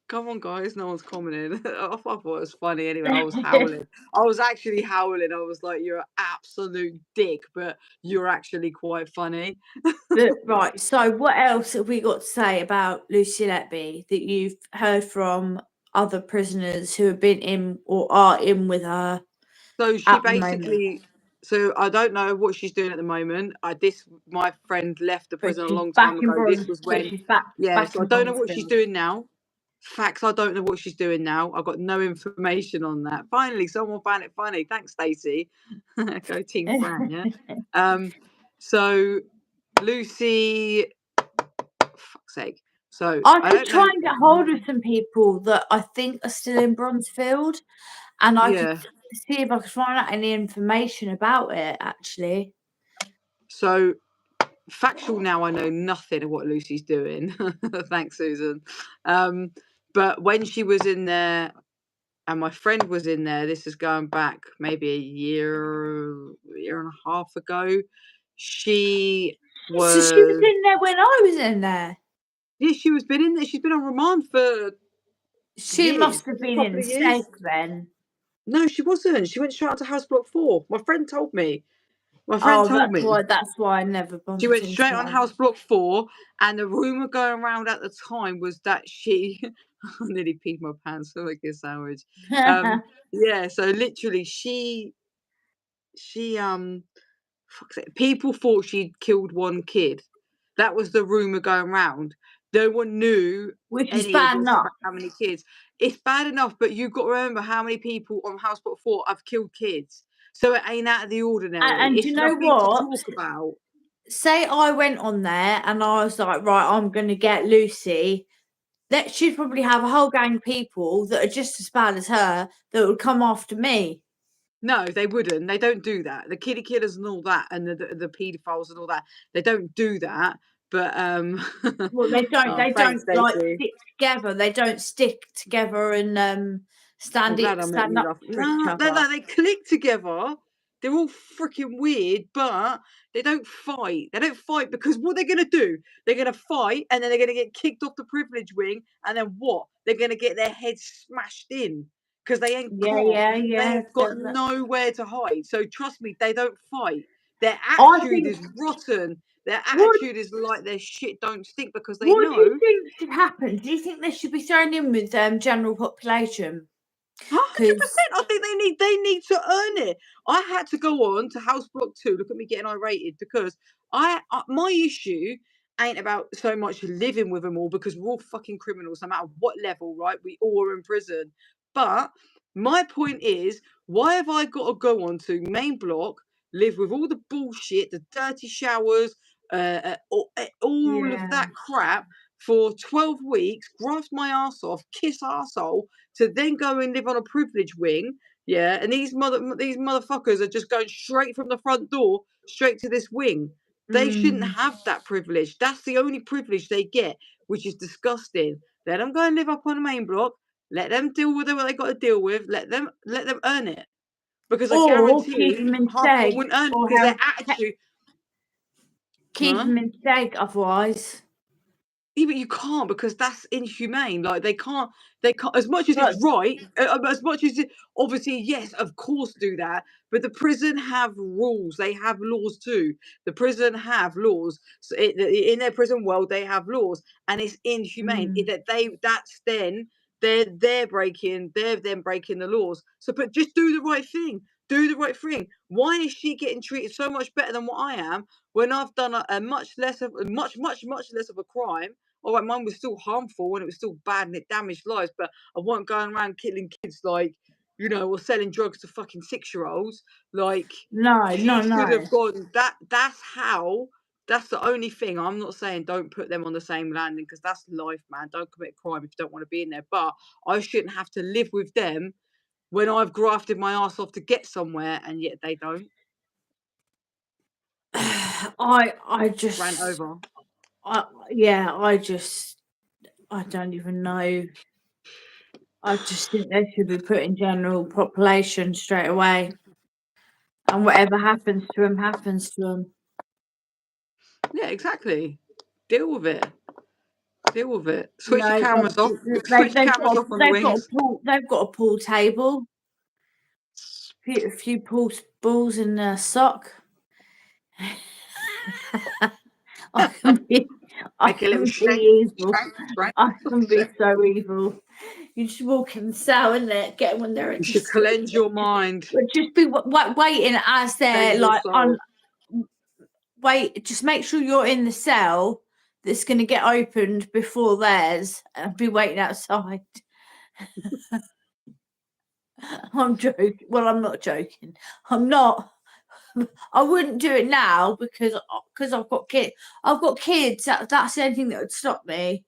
Come on, guys, no one's commenting. I thought it was funny anyway. I was howling. I was actually howling. I was like, "You're an absolute dick," but you're actually quite funny. But, right, so what else have we got to say about Lucy Letby that you've heard from other prisoners who have been in or are in with her? So she At the moment. basically, so I don't know what she's doing at the moment. My friend left the But prison a she's long back time in ago. This was but when, she's back yeah. So I in don't know what she's Bronzeville. doing now. Facts, I don't know what she's doing now. I've got no information on that. Finally, someone found it funny. Thanks, Stacey. Go Team Fran, yeah. So Lucy, fuck's sake. So I I could don't try know. and get hold of some people that I think are still in Bronzefield, and I could Yeah. see if I could find out any information about it, actually. So factual now, I know nothing of what Lucy's doing. Thanks, Susan. But when she was in there and my friend was in there, this is going back maybe a year and a half ago. She So she was was in there when I was in there. Yeah, she was been in there. She's been on remand for She years, must have a been couple in of years. stake then. No, she wasn't. She went straight out to House Block 4. My friend told me. My friend Oh, told me. that's why I never She bumped went into straight on her. House Block 4, and the rumour going around at the time was that she I nearly peed my pants for like a sandwich. Yeah, so literally fuck's sake, people thought she'd killed one kid. That was the rumour going round. No one knew Which is any of bad this enough. about how many kids. It's bad enough, but you've got to remember how many people on House Block 4 have killed kids. So it ain't out of the ordinary. And It's you know nothing to what? talk about. Say I went on there and I was like, right, I'm going to get Lucy. That she'd probably have a whole gang of people that are just as bad as her that would come after me. No, they wouldn't. They don't do that. The kiddie killers and all that, and the paedophiles and all that, they don't do that. But Well, they don't. oh, They thanks, don't like Stacey. stick together. They don't stick together and I'm glad I met stand you, up love. for each No, other. they click together. They're all freaking weird, but they don't fight. They don't fight because what they're gonna do? They're gonna fight, and then they're gonna get kicked off the privilege wing, and then what? They're gonna get their heads smashed in because they ain't got. They Yeah. have got nowhere to hide. So trust me, they don't fight. Their I attitude think. is rotten. Their What attitude is like their shit don't stink because they What do you know. think should happen? Do you think they should be thrown in with general population? 100%. I think they need to earn it. I had to go on to House Block 2. Look at me getting irate because my issue ain't about so much living with them all because we're all fucking criminals no matter what level, right? We all are in prison. But my point is, why have I got to go on to main block, live with all the bullshit, the dirty showers, all of that crap for 12 weeks, graft my ass off, kiss arsehole, to then go and live on a privilege wing, yeah, and these motherfuckers are just going straight from the front door straight to this wing. They shouldn't have that privilege. That's the only privilege they get, which is disgusting. Let them go and live up on the main block. Let them deal with what they got to deal with. Let them earn it, because I Or keep guarantee them in half of them stake, wouldn't earn it or because their help attitude. keep Huh? them in stake. Otherwise, Even you can't, because that's inhumane. Like they can't as much as it's right, as much as obviously, yes, of course do that, but the prison have rules, they have laws too. The prison have laws. So in their prison world, they have laws, and it's inhumane that that's then they're breaking the laws. So, but just do the right thing. Do the right thing. Why is she getting treated so much better than what I am when I've done a much less of much less of a crime? All right, mine was still harmful and it was still bad and it damaged lives, but I wasn't going around killing kids like, or selling drugs to fucking 6-year-olds. Like, No, she should no. have gone. That's the only thing. I'm not saying don't put them on the same landing, because that's life, man. Don't commit a crime if you don't want to be in there. But I shouldn't have to live with them when I've grafted my ass off to get somewhere, and yet they don't. I just Ran over. I don't even know. I just think they should be put in general population straight away, and whatever happens to them happens to them. Yeah, exactly. Deal with it. Deal with it. Switch your No, cameras off. Switch they've cameras off on the wings. got a pool table, a few pool balls in a sock. I can be evil. I can be so evil. You just walk in the cell and get them when they're. You should cleanse your mind. But just be waiting as they're like wait. Just make sure you're in the cell that's going to get opened before theirs, and be waiting outside. I'm joking. Well, I'm not joking. I'm not. I wouldn't do it now because I've got kids. I've got kids. That's the only thing that would stop me.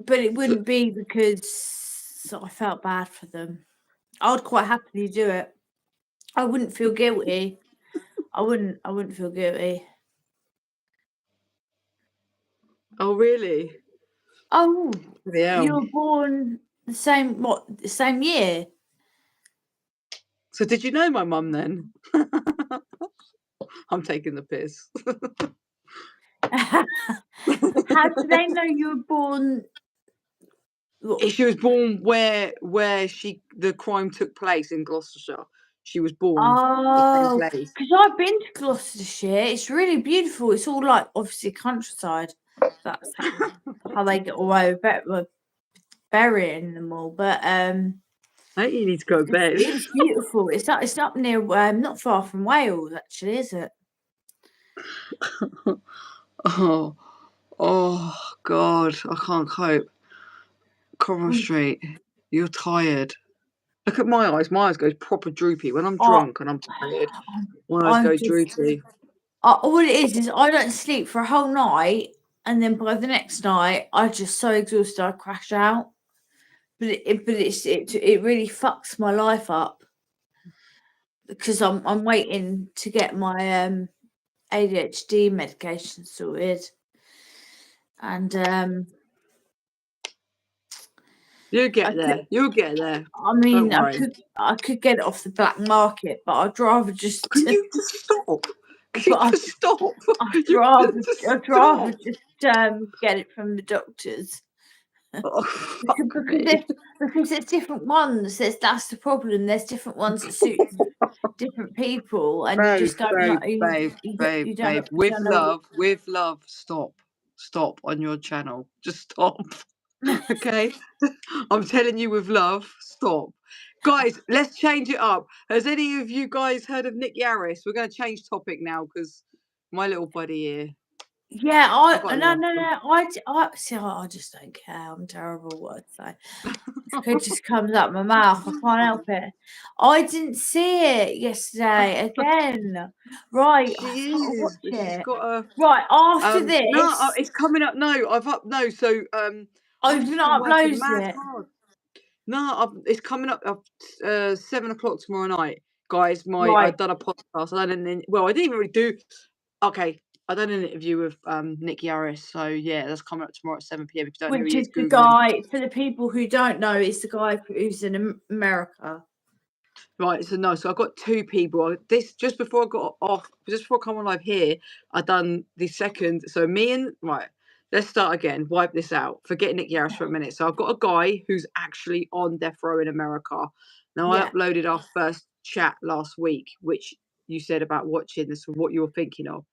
But it wouldn't be because I felt bad for them. I would quite happily do it. I wouldn't feel guilty. I wouldn't feel guilty. Oh, really? Oh, Yeah. you were born the same year? So did you know my mum then? I'm taking the piss. How do they know you were born? She was born where the crime took place, in Gloucestershire. She was born the same place. Because I've been to Gloucestershire. It's really beautiful. It's all like obviously countryside. That's how they get away with burying them all. But I think you need to go to bed. it's beautiful. It's up near not far from Wales, actually, is it? Oh God, I can't cope. Concentrate. You're tired. Look at my eyes. My eyes go proper droopy when I'm drunk and I'm tired. My eyes go droopy. All it is I don't sleep for a whole night, and then by the next night I'm just so exhausted I crash out. But it really fucks my life up because I'm waiting to get my ADHD medication sorted, and You'll get there. You'll get there. I mean, I could get it off the black market, but I'd rather just. Can you just stop? Can you just stop? I'd rather just get it from the doctors. Oh, because there's different ones. That's the problem. There's different ones that suit different people, and you just don't know. Babe. With love. Stop on your channel. Just stop. Okay, I'm telling you, with love, stop. Guys, let's change it up. Has any of you guys heard of Nick Yaris? We're going to change topic now because my little buddy here. Yeah, I see. I just don't care. I'm terrible. What I say, it just comes out my mouth. I can't help it. I didn't see it yesterday again. Right, She I've got to is. watch She's it. got a. Right after this. No, it's coming up. No, I've up. No, so I've been uploading it. Hard. No, it's coming up 7 o'clock tomorrow night, guys. I've done a podcast. I didn't even really do. Okay, I done an interview with Nick Yaris. So yeah, that's coming up tomorrow at 7 p.m. If you don't know who he is, the Google him. guy. For the people who don't know, it's the guy who's in America. Right, so no, so I've got two people. This just before I got off, just before I come on live here, I done the second. So me and right, let's start again. Wipe this out. Forget Nick Yaris for a minute. So I've got a guy who's actually on death row in America. Now I Yeah. uploaded our first chat last week, which you said about watching this, what you were thinking of.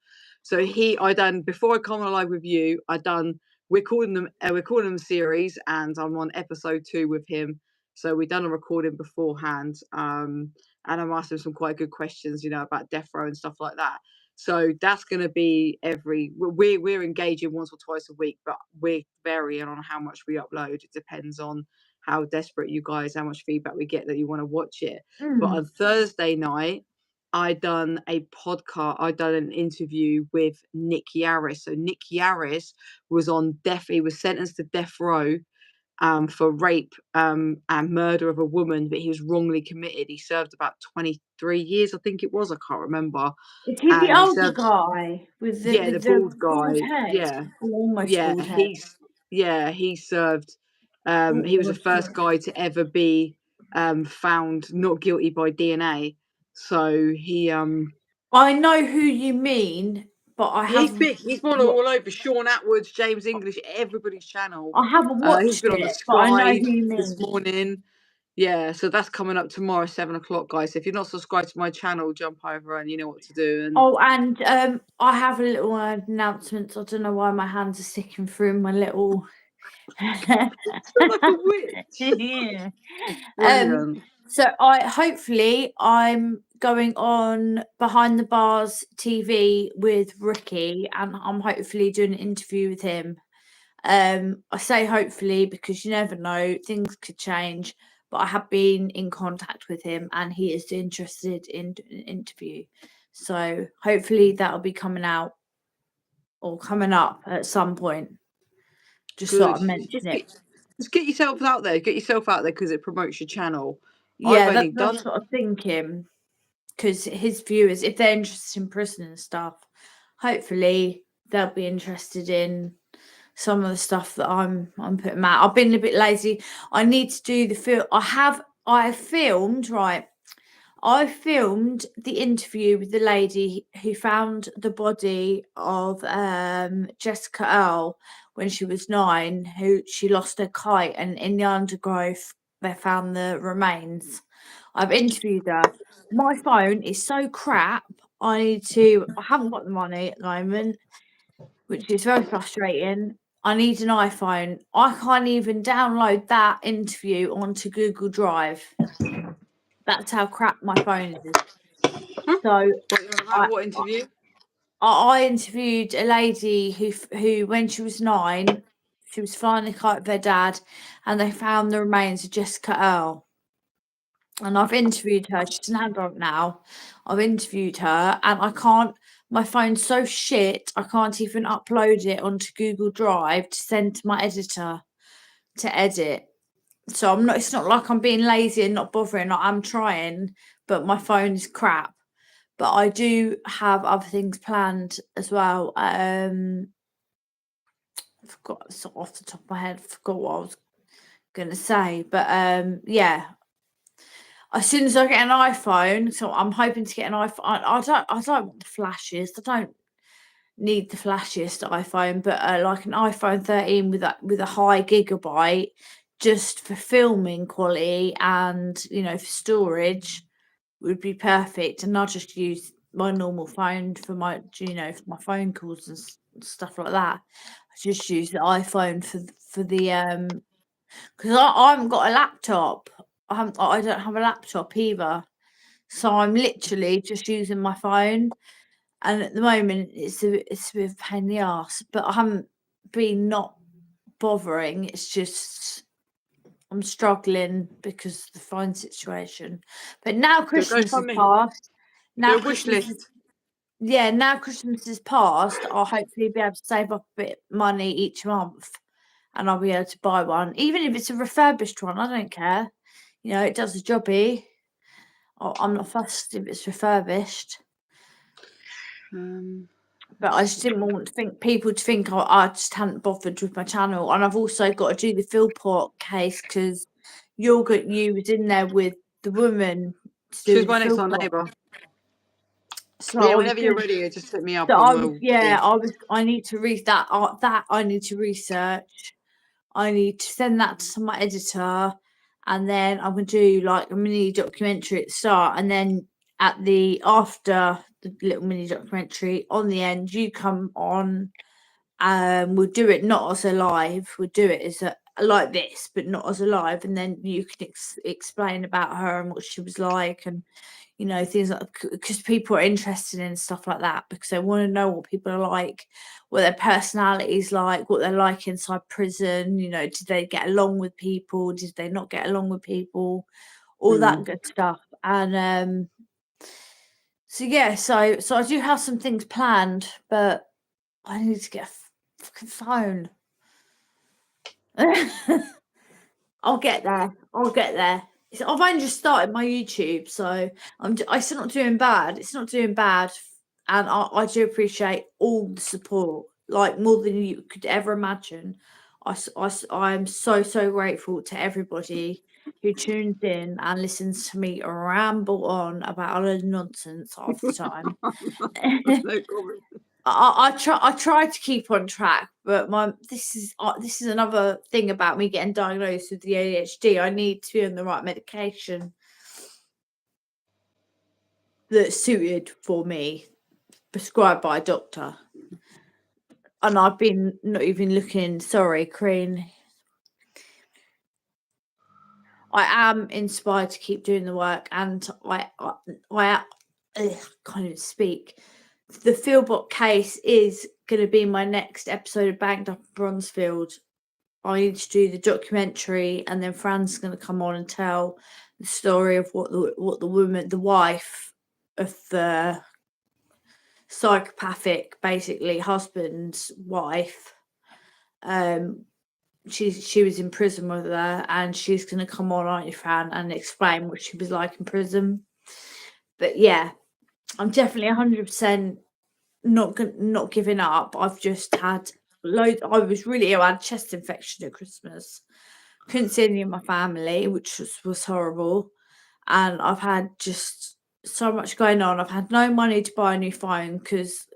So I done before I come on live with you. I done. We're calling them series, and I'm on episode 2 with him. So we've done a recording beforehand, and I'm asking some quite good questions, about death row and stuff like that. So that's going to be we're engaging once or twice a week, but we're varying on how much we upload. It depends on how desperate you guys, how much feedback we get that you want to watch it. But on Thursday night, I done an interview with Nick Yaris. So Nick Yaris was on he was sentenced to death row for rape and murder of a woman that he was wrongly committed. He served about 23 years, I think it was. I can't remember. Is he the And he older served, guy with the bald bald guy. head? Yeah, Almost yeah. bald head. He served. He was the first guy to ever be found not guilty by DNA. So he I know who you mean, but I he's haven't. big. He's been all over Sean Atwood, James English, everybody's channel. I haven't He's watched been on the it, but I know Sky who you this mean. morning. Yeah, so that's coming up tomorrow, 7 o'clock, guys. So if you're not subscribed to my channel, jump over and you know what to do. And Oh, and I have a little announcement. I don't know why my hands are sticking through my little. like a witch. Yeah. Brilliant. So hopefully I'm going on Behind the Bars TV with Ricky, and I'm hopefully doing an interview with him. I say hopefully because you never know, things could change. But I have been in contact with him, and he is interested in an interview. So hopefully that'll be coming out or coming up at some point. Just Good. sort of mention it. Just get yourself out there. Get yourself out there because it promotes your channel. Yeah, I've only that's done. what I'm thinking. Because his viewers, if they're interested in prison and stuff, hopefully they'll be interested in some of the stuff that I'm putting out. I've been a bit lazy. I need to do the film. I filmed the interview with the lady who found the body of Jessica Earl when she was 9, who she lost her kite, and in the undergrowth they found the remains. I've interviewed her. My phone is so crap. I haven't got the money at the moment, which is very frustrating. I need an iPhone. I can't even download that interview onto Google Drive. That's how crap my phone is. So What interview? I interviewed a lady who when she was 9, she was flying a kite with her dad, and they found the remains of Jessica Earl. And I've interviewed her. She's an adult now. I've interviewed her, and my phone's so shit, I can't even upload it onto Google Drive to send to my editor to edit. So it's not like I'm being lazy and not bothering. I'm trying, but my phone is crap. But I do have other things planned as well. I forgot off the top of my head, forgot what I was gonna say. But yeah. As soon as I get an iPhone, so I'm hoping to get an iPhone. I don't want the flashes. I don't need the flashiest iPhone, but like an iPhone 13 with a high gigabyte, just for filming quality and for storage, would be perfect. And I'll just use my normal phone for my for my phone calls and stuff like that. I just use the iPhone for the because I haven't got a laptop. I don't have a laptop either. So I'm literally just using my phone. And at the moment it's a bit of a pain in the arse. But I haven't been not bothering. It's just I'm struggling because of the phone situation. But now Christmas has passed. Now Christmas is passed, I'll hopefully be able to save up a bit of money each month, and I'll be able to buy one, even if it's a refurbished one. I don't care. It does the jobby. I'm not fussed if it's refurbished. But I just didn't want people to think I just hadn't bothered with my channel. And I've also got to do the Philpott case because you was in there with the woman to She do was with my the next door filbert. neighbour. So Yeah, I was whenever you're gonna, ready, just hit me up so and I was, we'll yeah, see. I need to read that. That I need to research. I need to send that to my editor, and then I'm gonna do like a mini documentary at the start, and then at the after the little mini documentary on the end, you come on. We'll do it not as a live. We'll do it as a like this, but not as a live, and then you can explain about her and what she was like, and things like, because people are interested in stuff like that because they want to know what people are like, what their personalities like, what they're like inside prison. Did they get along with people? Did they not get along with people? All that good stuff. And so yeah, so I do have some things planned, but I need to get a fucking phone. I'll get there. I've only just started my YouTube, so I'm still not doing bad. It's not doing bad, and I do appreciate all the support, like more than you could ever imagine. I'm so grateful to everybody who tunes in and listens to me ramble on about a load of nonsense half the time. No comment. I try to keep on track, but this is another thing about me getting diagnosed with the ADHD. I need to be on the right medication that's suited for me, prescribed by a doctor. And I've been not even looking. Sorry, Crean. I am inspired to keep doing the work, and I can't even speak. The Philbot case is going to be my next episode of Banged Up Bronzefield. I need to do the documentary, and then Fran's going to come on and tell the story of what the woman, the wife of the psychopathic, basically husband's wife. She was in prison with her, and she's going to come on, aren't you, Fran, and explain what she was like in prison. But yeah, I'm definitely 100% not giving up. I've just had loads. I was really ill. I had a chest infection at Christmas. Couldn't see any of my family, which was horrible. And I've had just so much going on. I've had no money to buy a new phone because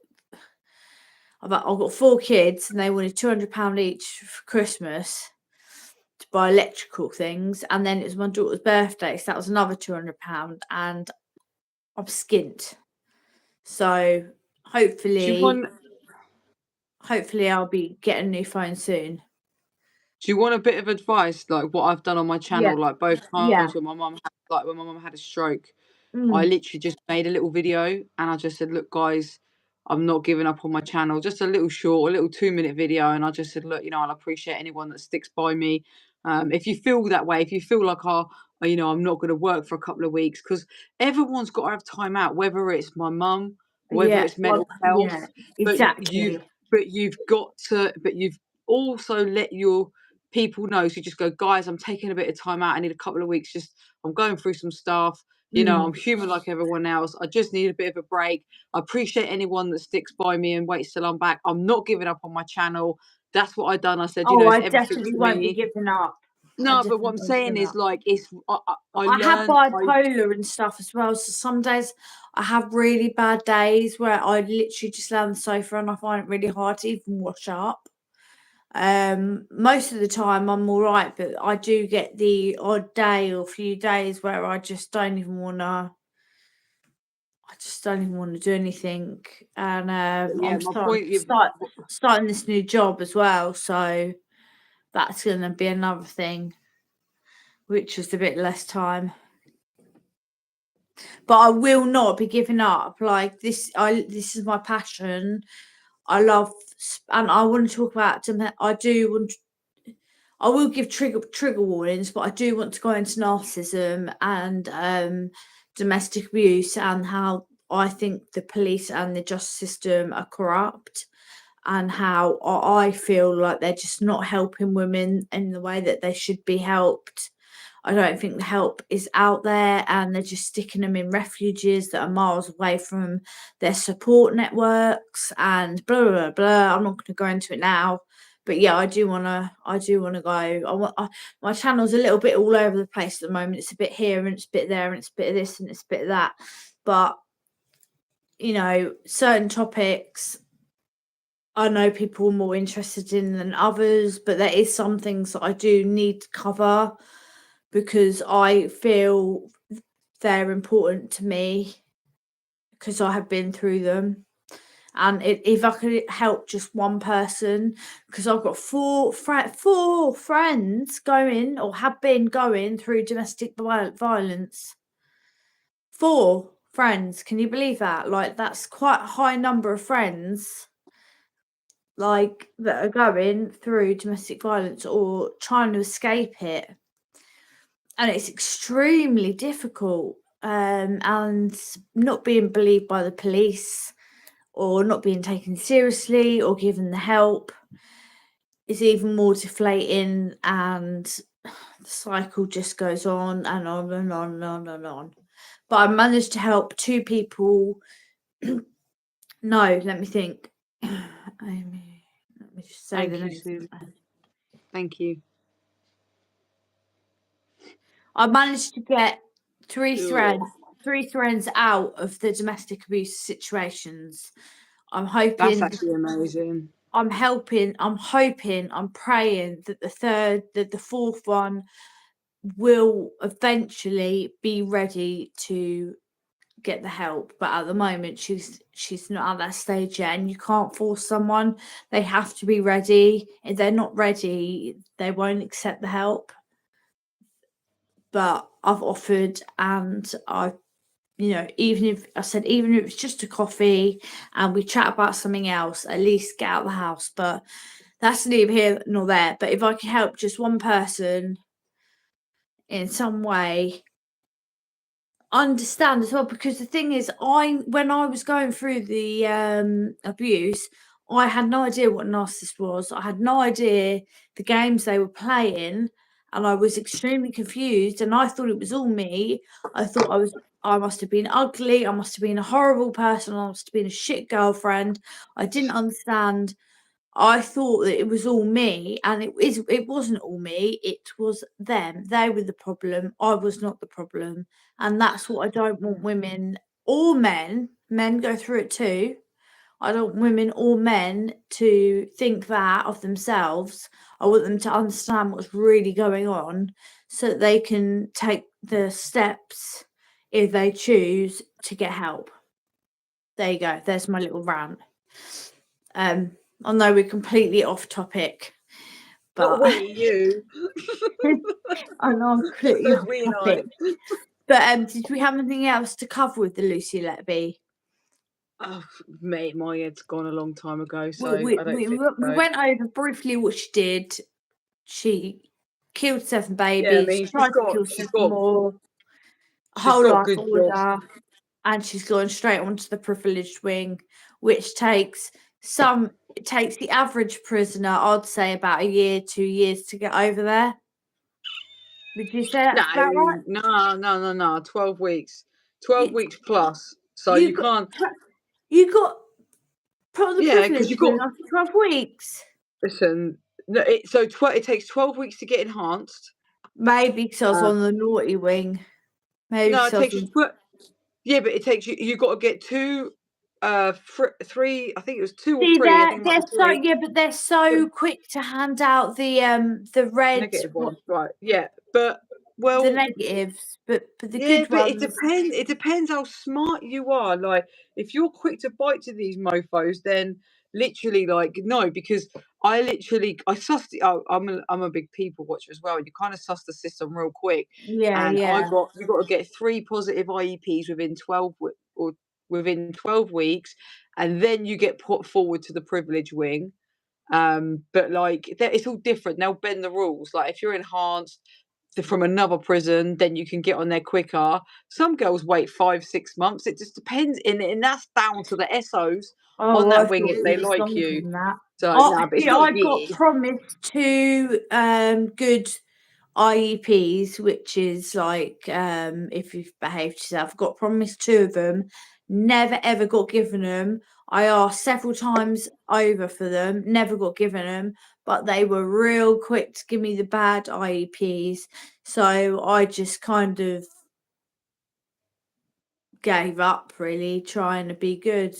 I've got 4 kids and they wanted £200 each for Christmas to buy electrical things. And then it was my daughter's birthday, so that was another £200. And I'm skint. So hopefully I'll be getting a new phone soon. Do you want a bit of advice, like what I've done on my channel, Yeah. like both Yeah. times when my mum had a stroke? I Mm. literally just made a little video and I just said, look, guys, I'm not giving up on my channel. Just a little 2-minute video. And I just said, look, I'll appreciate anyone that sticks by me. If you feel that way, if you feel like, I'm not going to work for a couple of weeks, because everyone's got to have time out, whether it's my mum, whether Yeah. it's mental health. Yeah. But Exactly. you've also let your people know. So you just go, guys, I'm taking a bit of time out. I need a couple of weeks. I'm going through some stuff. I'm human like everyone else. I just need a bit of a break. I appreciate anyone that sticks by me and waits till I'm back. I'm not giving up on my channel. That's what I done. I said, I it's everything definitely to won't be me. giving up. No, but what I'm saying is, like, I I have learned. bipolar and stuff as well. So some days I have really bad days where I literally just lay on the sofa and I find it really hard to even wash up. Most of the time I'm all right, but I do get the odd day or few days where I just don't even want to do anything. And I'm starting this new job as well, so that's going to be another thing, which is a bit less time. But I will not be giving up. Like this, this is my passion. I love, and I want to talk about. I will give trigger warnings, but I do want to go into narcissism and domestic abuse and how I think the police and the justice system are corrupt, and how I feel like they're just not helping women in the way that they should be helped. I don't think the help is out there, and they're just sticking them in refuges that are miles away from their support networks and blah, blah, blah. I'm not going to go into it now, But yeah, I do wanna go. My channel's a little bit all over the place at the moment. It's a bit here and it's a bit there and it's a bit of this and it's a bit of that. But you know, certain topics I know people are more interested in than others, but there is some things that I do need to cover because I feel they're important to me because I have been through them. And if I could help just one person, because I've got four friends going or have been going through domestic violence. 4 friends, can you believe that? Like, that's quite a high number of friends, like, that are going through domestic violence or trying to escape it. And it's extremely difficult, and not being believed by the police or not being taken seriously or given the help is even more deflating, and the cycle just goes on and on and on and on and on. But I managed to help 2 people. No, let me think. Amy, let me just say the name. Thank you. I managed to get 3 threads out of the domestic abuse situations. I'm hoping That's actually amazing. I'm hoping, I'm praying that the 4th one will eventually be ready to get the help. But at the moment, she's not at that stage yet, and you can't force someone. They have to be ready. If they're not ready, they won't accept the help. But I've offered, and I've, you know, even if it's just a coffee and we chat about something else, at least get out of the house. But that's neither here nor there. But if I can help just one person in some way understand as well, because the thing is, when I was going through the abuse, I had no idea what narcissist was. I had no idea the games they were playing, and I was extremely confused, and I thought it was all me. I thought I must have been ugly, I must have been a horrible person, I must have been a shit girlfriend. I didn't understand. I thought that it was all me, and it wasn't all me, it was them. They were the problem. I was not the problem. And that's what I don't want women or men go through it too. I don't want women or men to think that of themselves. I want them to understand what's really going on so that they can take the steps, if they choose, to get help. There you go. There's my little rant. I know we're completely off topic, but you. I know I'm completely off We topic. But did we have anything else to cover with the Lucy Letby? Oh, mate, my head's gone a long time ago, so We I don't think so. went over briefly what she did. She killed 7 babies. Yeah, I mean, tried to kill 7 more. she's Whole got life good order, jobs. and she's gone straight onto the privileged wing, which takes the average prisoner, I'd say, about a year, 2 years to get over there. Would you say that's about right? No. 12 weeks. 12 weeks plus. So you can't. You got put on the privilege you wing got. after 12 weeks. Listen, no, it takes 12 weeks to get enhanced. Maybe because I was on the naughty wing. Maybe no, it takes you. Yeah, but it takes you. You got to get 2, 3. I think it was 2 or 3. I think it might be 3. but they're so quick to hand out the red Negative ones, right? Yeah, but the negatives, but the yeah, good but ones. it depends. It depends how smart you are. Like, if you're quick to bite to these mofo's, then literally, like, no, because I sussed it out. I'm a big people watcher as well. You kind of suss the system real quick. Yeah, And yeah. you got to get 3 positive IEPs within 12 or within 12 weeks, and then you get put forward to the privilege wing. But like, it's all different. They'll bend the rules. Like, if you're enhanced from another prison, then you can get on there quicker. Some girls wait 5-6 months. It just depends, and that's down to the SOs on that wing if they like you. So no, but it's not I got promised 2 good IEPs, which is like if you've behaved yourself. Got promised 2 of them. Never ever got given them. I asked several times over for them, never got given them, but they were real quick to give me the bad IEPs. So I just kind of gave up, really, trying to be good.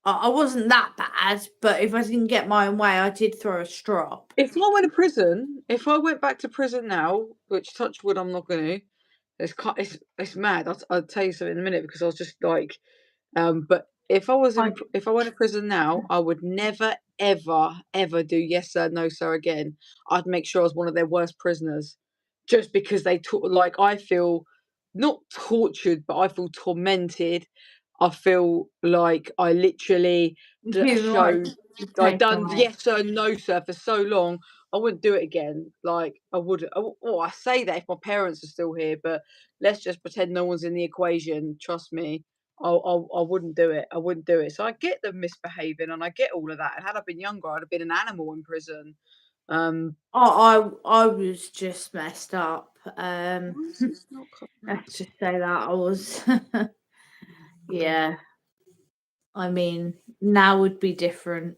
I wasn't that bad, but if I didn't get my own way, I did throw a strop. If I went to prison, if I went back to prison now, which touch wood, I'm not going to. It's mad. I'll tell you something in a minute because I was just like, but if I went to prison now, I would never, ever, ever do yes sir, no sir again. I'd make sure I was one of their worst prisoners, just because like I feel not tortured, but I feel tormented. I feel like I literally Human showed rights would I'd take done on it. yes sir, no sir for so long. I wouldn't do it again. Like I would. I say that if my parents are still here, but let's just pretend no one's in the equation. Trust me, I wouldn't do it. I wouldn't do it. So I get them misbehaving, and I get all of that. And had I been younger, I'd have been an animal in prison. I was just messed up. Why is this not coming up? Let's just say that I was. Yeah. I mean, now would be different.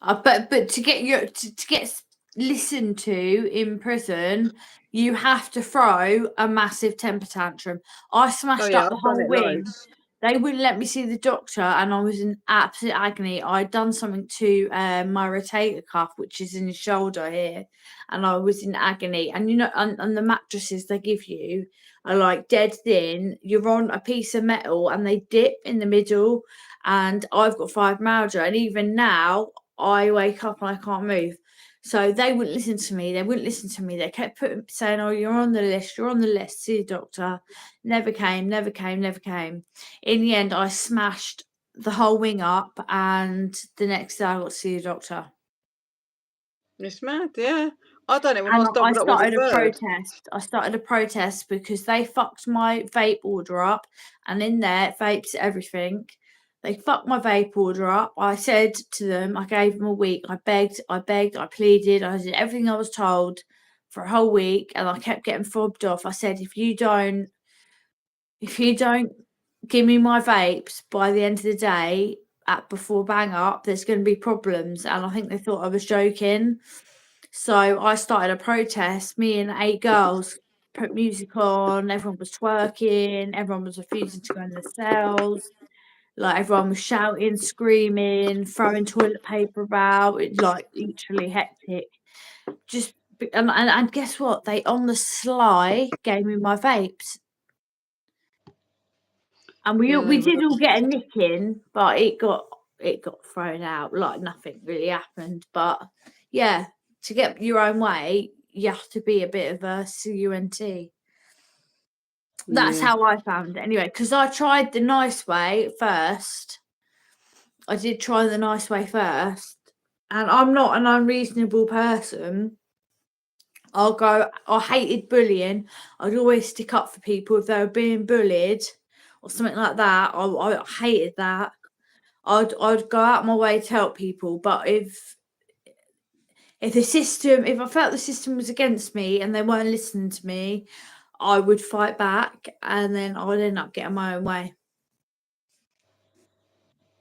But to get listened to in prison, you have to throw a massive temper tantrum. I Oh smashed yeah, up the I've done whole it wing. loads. They wouldn't let me see the doctor, and I was in absolute agony. I'd done something to my rotator cuff, which is in the shoulder here, and I was in agony. And you know, and the mattresses they give you are like dead thin. You're on a piece of metal, and they dip in the middle. And I've got fibromyalgia, and even now I wake up and I can't move. So they wouldn't listen to me. They wouldn't listen to me. They kept saying, "Oh, you're on the list. You're on the list. See the doctor." Never came. Never came. Never came. In the end, I smashed the whole wing up, and the next day I got to see the doctor. It's mad. Yeah, I done it when I And was I doubled up with a started a bird. protest. I started a protest because they fucked my vape order up, and in there, vapes everything. They fucked my vape order up. I said to them, I gave them a week. I begged, I pleaded. I did everything I was told for a whole week, and I kept getting fobbed off. I said, if you don't give me my vapes by the end of the day before bang up, there's going to be problems. And I think they thought I was joking. So I started a protest. Me and 8 girls put music on. Everyone was twerking. Everyone was refusing to go in the cells. Like everyone was shouting, screaming, throwing toilet paper about. It like literally hectic. And guess what? They on the sly gave me my vapes. And Yeah, we they did all will. get a nicking, but it got thrown out, like nothing really happened. But yeah, to get your own way, you have to be a bit of a CUNT. That's Yeah. how I found it anyway, because I tried the nice way first. I did try the nice way first, and I'm not an unreasonable person. I hated bullying. I'd always stick up for people if they were being bullied or something like that. I hated that. I'd go out my way to help people, but if if I felt the system was against me and they weren't listening to me, I would fight back, and then I would end up getting my own way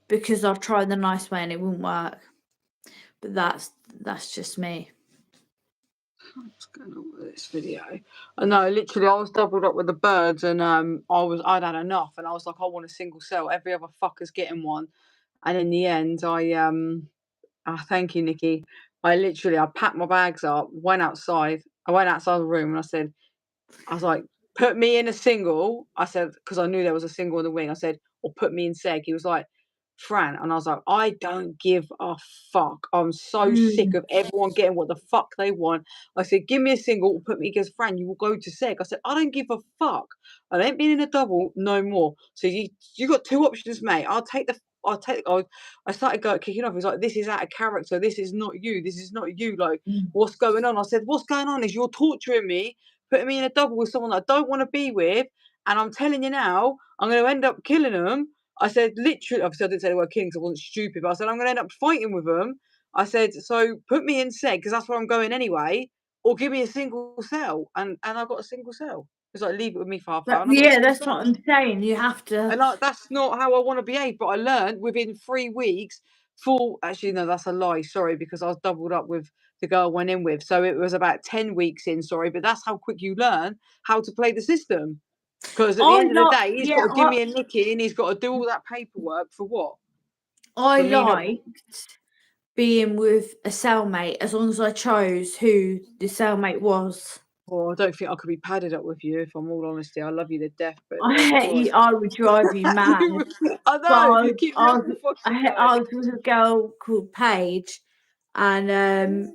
because I've tried the nice way and it wouldn't work. But that's just me. What's going on with this video? I know, literally, I was doubled up with the birds, and I'd had enough, and I was like, I want a single cell. Every other fucker's getting one, and in the end, thank you, Nikki. I packed my bags up, went outside. I went outside the room, and I was like, put me in a single. I said, because I knew there was a single in the wing. I said, or put me in seg. He was like, Fran. And I was like, I don't give a fuck. I'm so sick Mm. of everyone getting what the fuck they want. I said, give me a single or put me against Fran. You will go to seg. I said, I don't give a fuck. I ain't been in a double no more. So you got two options, mate. I started kicking off. He's like, this is out of character. This is not you. This is not you. Like, Mm. what's going on? I said, what's going on is you're torturing me, putting me in a double with someone that I don't want to be with. And I'm telling you now, I'm going to end up killing them. I said, literally, obviously I didn't say the word king because I wasn't stupid, but I said, I'm going to end up fighting with them. I said, so put me in seg because that's where I'm going anyway, or give me a single cell. And I got a single cell. It's like, leave it with me for half an But hour and I've got the yeah, job that's what done. I'm saying. You have to. And that's not how I want to behave. But I learned within 3 weeks, actually, no, that's a lie. Sorry, because I was doubled up with the girl I went in with. So it was about 10 weeks in, sorry. But that's how quick you learn how to play the system. Because at the I end of the like, day, he's got yeah, to give me a nicking and he's got to do all that paperwork for what? I For me not. liked being with a cellmate as long as I chose who the cellmate was. Oh, I don't think I could be padded up with you, if I'm all honesty. I love you to death, but I oh hate God. you, I would drive you mad. I But know, you keep me up all fucking night. I was with a girl called Paige, and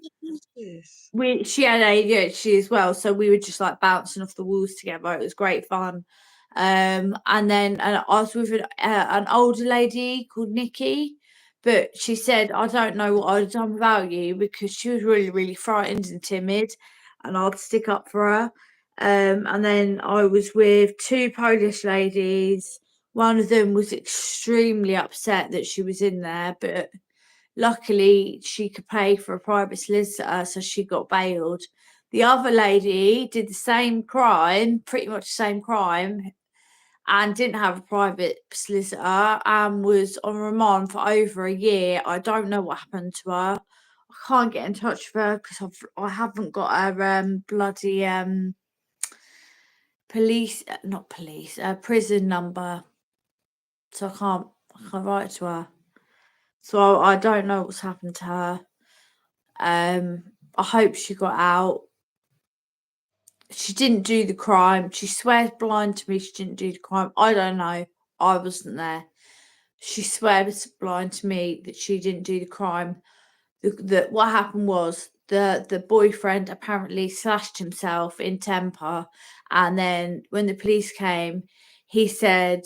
Yes. she had ADHD as well, so we were just like bouncing off the walls together. It was great fun. And I was with an older lady called Nikki, but she said, I don't know what I'd have done without you, because she was really, really frightened and timid, and I'd stick up for her. And then I was with 2 Polish ladies. One of them was extremely upset that she was in there, but luckily she could pay for a private solicitor, so she got bailed. The other lady did the same crime, pretty much the same crime, and didn't have a private solicitor and was on remand for over a year. I don't know what happened to her. I can't get in touch with her because I haven't got her bloody prison number, so I can't write to her. So I don't know what's happened to her. I hope she got out. She didn't do the crime. She swears blind to me she didn't do the crime. I don't know. I wasn't there. She swears blind to me that she didn't do the crime. What happened was the boyfriend apparently slashed himself in temper, and then when the police came, he said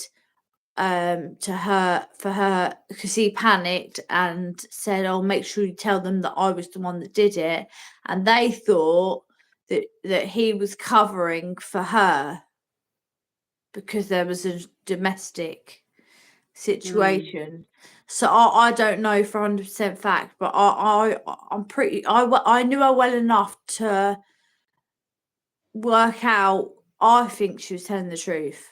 to her, for her, because he panicked and said, "Oh, make sure you tell them that I was the one that did it," and they thought that he was covering for her because there was a domestic situation. So I don't know for 100% fact, but I'm pretty, I knew her well enough to work out. I think she was telling the truth,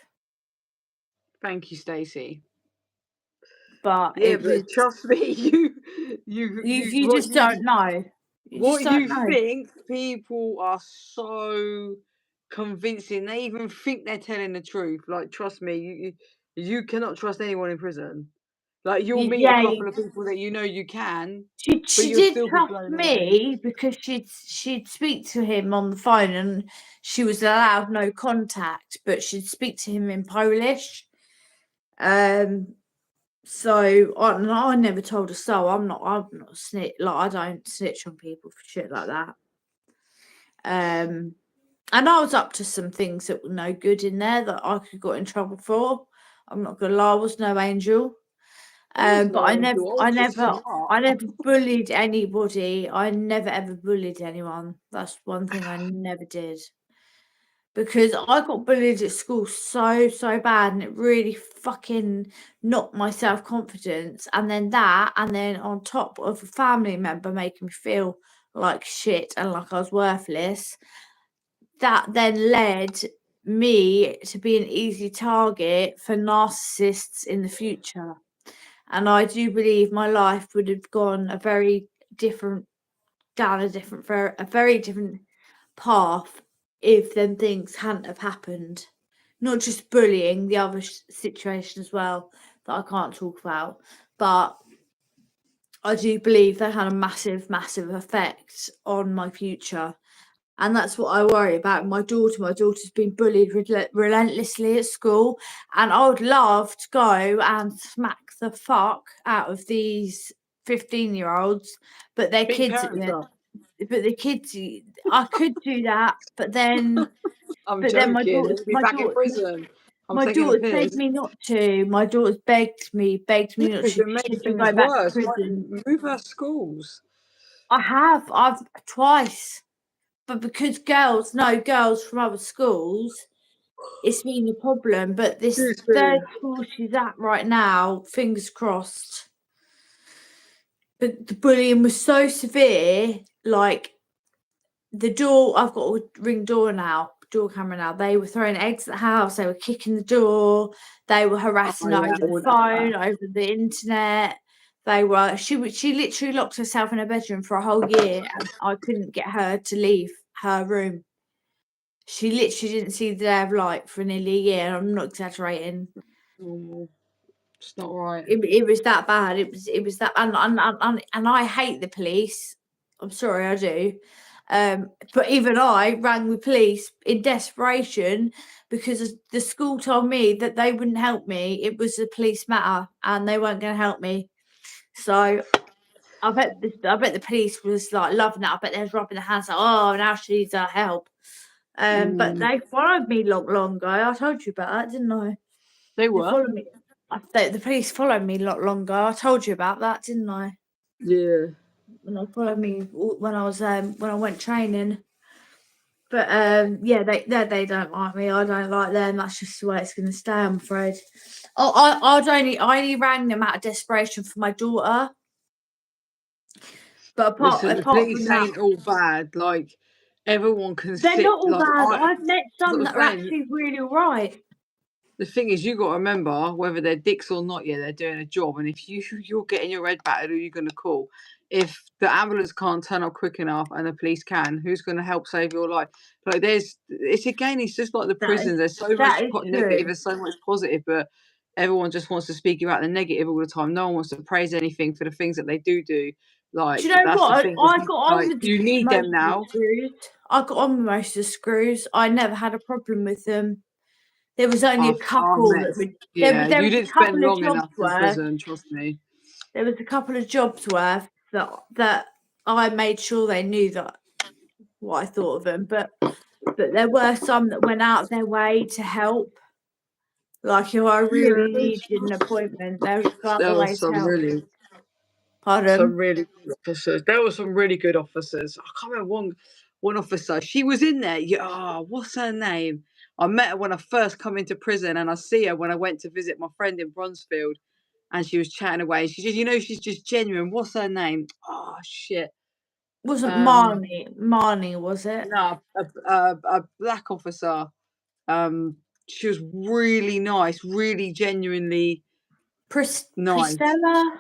Thank you, Stacey. but Yeah, it was, but trust me, you just don't know. You just what don't you know. think, people are so convincing. They even think they're telling the truth. Like, trust me, you cannot trust anyone in prison. Like, you'll meet a Yeah, couple of people that you know you can, but she you'll did still be trust blown away. me because she'd speak to him on the phone, and she was allowed no contact, but she'd speak to him in Polish. So I never told her so. I'm not a snitch. Like, I don't snitch on people for shit like that. And I was up to some things that were no good in there that I could got in trouble for. I'm not gonna lie, I was no angel. There's But no angel. I was just smart. I never bullied anybody. I never ever bullied anyone. That's one thing I never did. Because I got bullied at school so bad, and it really fucking knocked my self-confidence. And then on top of a family member making me feel like shit and like I was worthless, that then led me to be an easy target for narcissists in the future. And I do believe my life would have gone a very different path if them things hadn't have happened. Not just bullying, the other situation as well that I can't talk about, but I do believe they had a massive effect on my future. And that's what I worry about. My daughter's been bullied relentlessly at school, and I would love to go and smack the fuck out of these 15-year-olds, but they're Beat kids at parents the up. but the kids, I could do that, but then I'm but then joking. You'll be back in prison. I'm my taking the daughter's piss. begged me not to. My daughter's begged me not Because to. it She makes should things go back to worse. prison. Move her schools. I've twice. But because girls from other schools, it's been a problem. But this Excuse me. third school she's at right now, fingers crossed. But the bullying was so severe, like the door, I've got a ring door now. door camera now. They were throwing eggs at the house. They were kicking the door. They were harassing her over the phone, over the internet. They were. She literally locked herself in her bedroom for a whole year, and I couldn't get her to leave her room. She literally didn't see the day of light for nearly a year. And I'm not exaggerating. It's not right. It was that bad. It was that, and I hate the police. I'm sorry, I do. But even I rang the police in desperation because the school told me that they wouldn't help me. It was a police matter, and they weren't going to help me. So I bet the police was like loving it. I bet they was rubbing their hands like, oh, now she needs our help. But they followed me long ago. I told you about that, didn't I? They were. They followed me. The police followed me a lot longer. I told you about that, didn't I? Yeah. And they followed me when I was when I went training. But yeah, they don't like me. I don't like them. That's just the way it's going to stay, I'm afraid. I only rang them out of desperation for my daughter. But apart the from police that, ain't all bad. Like everyone can they're sit. not all like, bad. I've met some that are actually really all right. The thing is, you got to remember whether they're dicks or not. Yeah, they're doing a job, and if you're getting your head battered, who are you going to call? If the ambulance can't turn up quick enough and the police can, who's going to help save your life? Like it's just like the prisons. There's so much negative and so much positive, but everyone just wants to speak about the negative all the time. No one wants to praise anything for the things that they do. Like, do you know that's what? the thing. I got on with you need them now. I got on with most of the screws. I never had a problem with them. There was only a couple that would. Yeah, there you was didn't a couple spend of long jobs enough in prison, trust me. There was a couple of jobs worth that I made sure they knew that what I thought of them, but there were some that went out of their way to help. Like if I really needed an appointment, they would go out the way to help. Some really good officers. There were some really good officers. I can't remember one officer. She was in there. Yeah, what's her name? I met her when I first come into prison, and I see her when I went to visit my friend in Bronzefield, and she was chatting away. She just, she's just genuine. What's her name? Oh shit. Wasn't Marnie, was it? No, a black officer. She was really nice, really genuinely nice. Priscilla?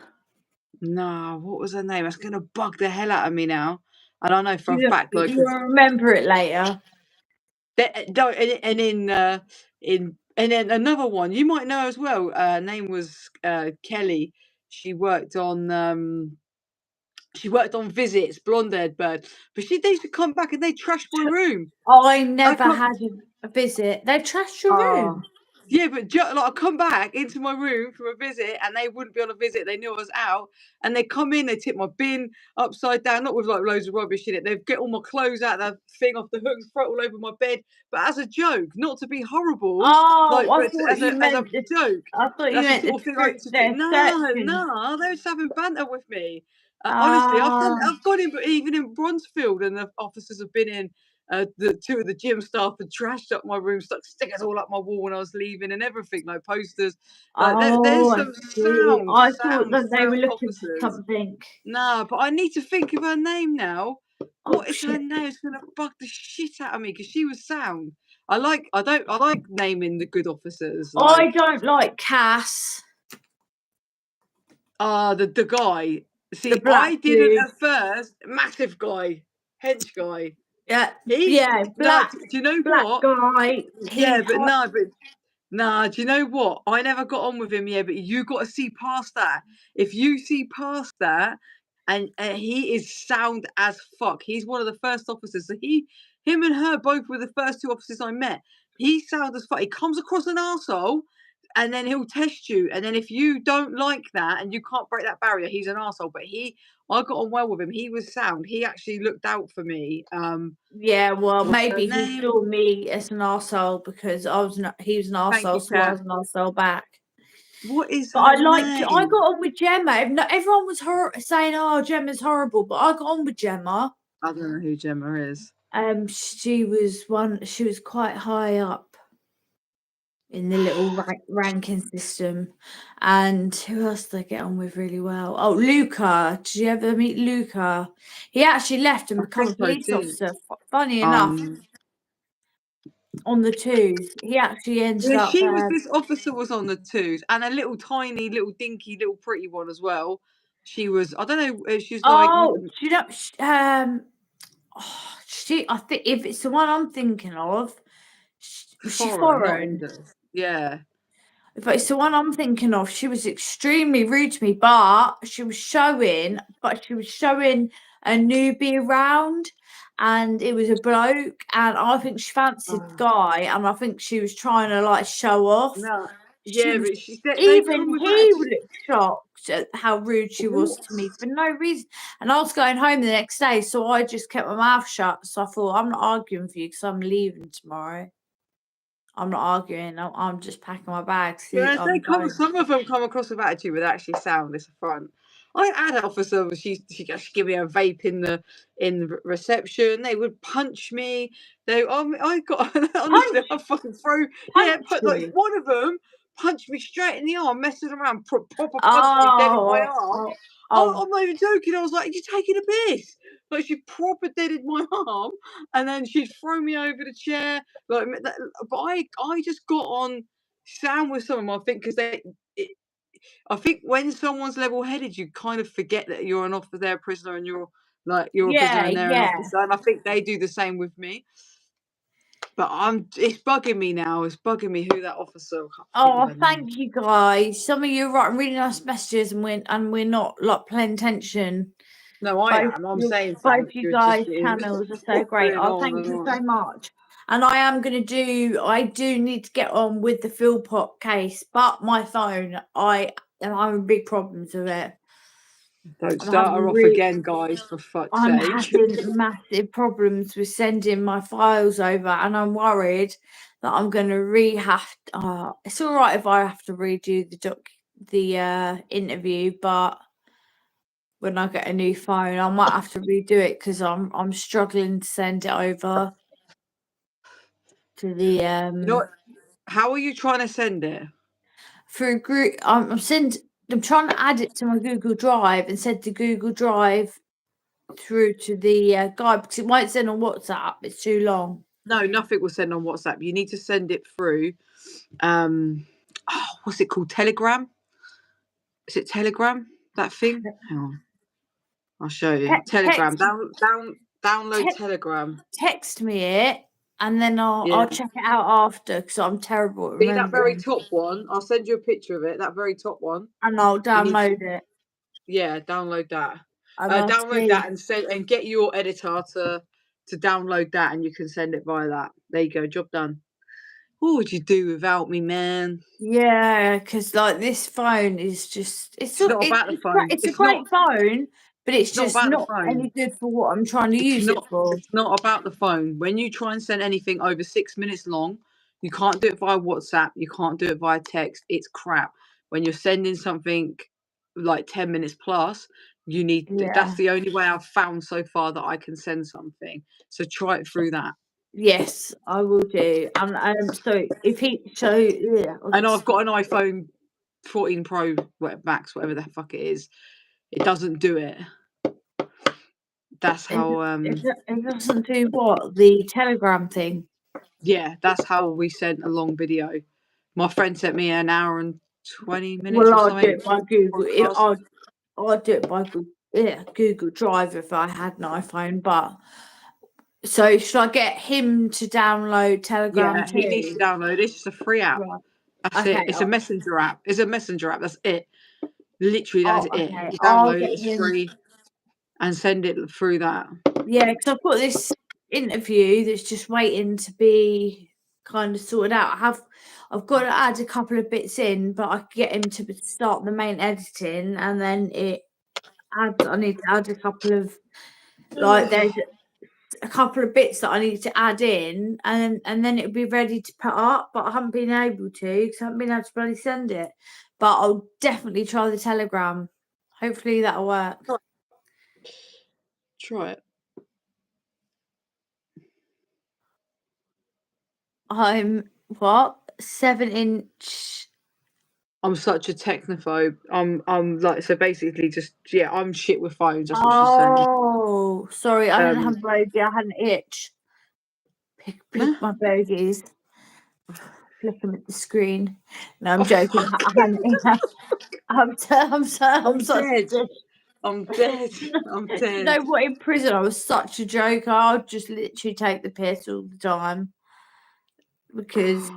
No, what was her name? That's gonna bug the hell out of me now. And I know for a fact, like you'll remember it later. And then another one you might know as well. Name was Kelly. She worked on visits, blonde-haired bird. But they used to come back and they trashed my room. I never had a visit. They trashed your room. Yeah, but like I come back into my room from a visit and they wouldn't be on a visit. They knew I was out, and they come in. They tip my bin upside down, not with like loads of rubbish in it. They get all my clothes out of the thing off the hooks, throw it all over my bed, but as a joke, not to be horrible. Oh, like, as a joke. I thought you meant the thing I used to do. No, they were just having banter with me. Honestly, I've gone in, but even in Bronzefield, and the officers have been in. The two of the gym staff had trashed up my room, stuck stickers all up my wall when I was leaving, and everything, like posters. Like there's some sound. I thought that they were looking officers. for something. No, but I need to think of her name now. What is her name? It's gonna bug the shit out of me because she was sound. I like naming the good officers. I don't like Cass. The guy. See, I didn't at first. Massive guy, hench guy. Yeah, black. Do you know what? Guy. Yeah, but do you know what? I never got on with him. Yeah, but you got to see past that. If you see past that, and he is sound as fuck. He's one of the first officers. So him and her both were the first two officers I met. He's sound as fuck. He comes across an arsehole, and then he'll test you. And then if you don't like that and you can't break that barrier, he's an arsehole. But I got on well with him. He was sound. He actually looked out for me. Yeah, well, maybe he saw me as an arsehole because he was an arsehole, so I was an arsehole back. What is I got on with Gemma. Everyone was saying, "Oh, Gemma's horrible," but I got on with Gemma. I don't know who Gemma is. She was quite high up in the little ranking system. And who else did I get on with really well? Oh, Luca. Did you ever meet Luca? He actually left and became a police officer. Funny enough. on the twos. He actually ended Yeah, up. this officer was on the twos, and a little tiny, little dinky, little pretty one as well. She was, I don't know, she's like. Oh, she don't. I think if it's the one I'm thinking of, was she Foreign, not foreign? English. Yeah. If it's the one I'm thinking of, she was extremely rude to me, but she was showing a newbie around, and it was a bloke, and I think she fancied the guy, and I think she was trying to like show off. No. She Yeah, was, but they come even with he attitude. looked shocked at how rude she was to me for no reason. And I was going home the next day, so I just kept my mouth shut. So I thought, I'm not arguing for you because I'm leaving tomorrow. I'm not arguing. I'm just packing my bags. Yeah, I'm going. some of them come across with attitude, but actually sound this front. I had an officer. She give me a vape in reception. They would punch me. I got honestly, I fucking throw. Yeah, Punch but like you. one of them punched me straight in the arm, messing around, proper punched me dead in my Oh, arm. oh, oh, I'm not even joking. I was like, "You're taking a piss!" Like she proper deaded my arm, and then she'd throw me over the chair. Like, but I just got on sound with some of them. I think because I think when someone's level-headed, you kind of forget that you're an officer, they're a prisoner, and you're a prisoner yeah, and they're an yeah. officer. And I think they do the same with me. But it's bugging me now. It's bugging me who that officer. Oh, thank you guys. Some of you are writing really nice messages, and we're not like playing tension. No, I am. I'm saying Both thank you you. guys' Just channels are so great. going Oh, on thank and you on. so much. And I do need to get on with the Philpott case, but my phone, I'm having big problems with it. Don't start her off again, guys, for fuck's I'm sake. having massive problems with sending my files over, and I'm worried that I'm going to it's all right if I have to redo the interview, but when I get a new phone, I might have to redo it because I'm struggling to send it over to the You know what? How are you trying to send it? through group. I'm trying to add it to my Google Drive and send the Google Drive through to the guy because it won't send on WhatsApp. It's too long. No, nothing will send on WhatsApp. You need to send it through. What's it called? Telegram? Is it Telegram? That thing? Hang on. I'll show you. Telegram. Download Telegram. Text me it, and then I'll Yeah. check it out after because I'm terrible at See that very remembering. top one? I'll send you a picture of it. That very top one. And I'll You need download it, Yeah, download that. and I'll Download see. that and get your editor to download that, and you can send it via that. There you go, job done. What would you do without me, man? Yeah, because like this phone is just It's not about the phone. it's a great phone, but it's It's not just about the not phone. any good for what I'm trying to use it for. It's not about the phone. When you try and send anything over 6 minutes long, you can't do it via WhatsApp. You can't do it via text. It's crap. When you're sending something like 10 minutes plus, that's Yeah. the only way I've found so far that I can send something. So try it through that. Yes, I will do. And so yeah, And I've got an iPhone 14 Pro Max, whatever the fuck it is. It doesn't do it. That's how it doesn't do what the Telegram thing. yeah, that's how we sent a long video. My friend sent me an hour and 20 minutes Well, or I'll do something. it by Google. Podcast. I'd do it by Google Drive if I had an iPhone. But so should I get him to download Telegram Yeah, he needs to too? download it. It's just a free app. Right. That's Okay. it. It's a messenger app. It's a messenger app. That's it. Literally, that's it. Okay. You I'll download get it, it's him. free, and send it through that. Yeah, because I've got this interview that's just waiting to be kind of sorted out. I've got to add a couple of bits in, but I can get him to start the main editing, and then I need to add a couple of there's a couple of bits that I need to add in, and then it'll be ready to put up. But I haven't been able to because I haven't been able to bloody send it. But I'll definitely try the Telegram. Hopefully that'll work. Try it. I'm what 7-inch. I'm such a technophobe. I'm like, so basically just I'm shit with phones. That's what she's saying. Oh, sorry, I didn't have road. I had an itch. Pick my bogies. Flick them at the screen. No, I'm joking. I'm dead. I'm dead. I'm Do dead. you know what? In prison, I was such a joker. I'd just literally take the piss all the time because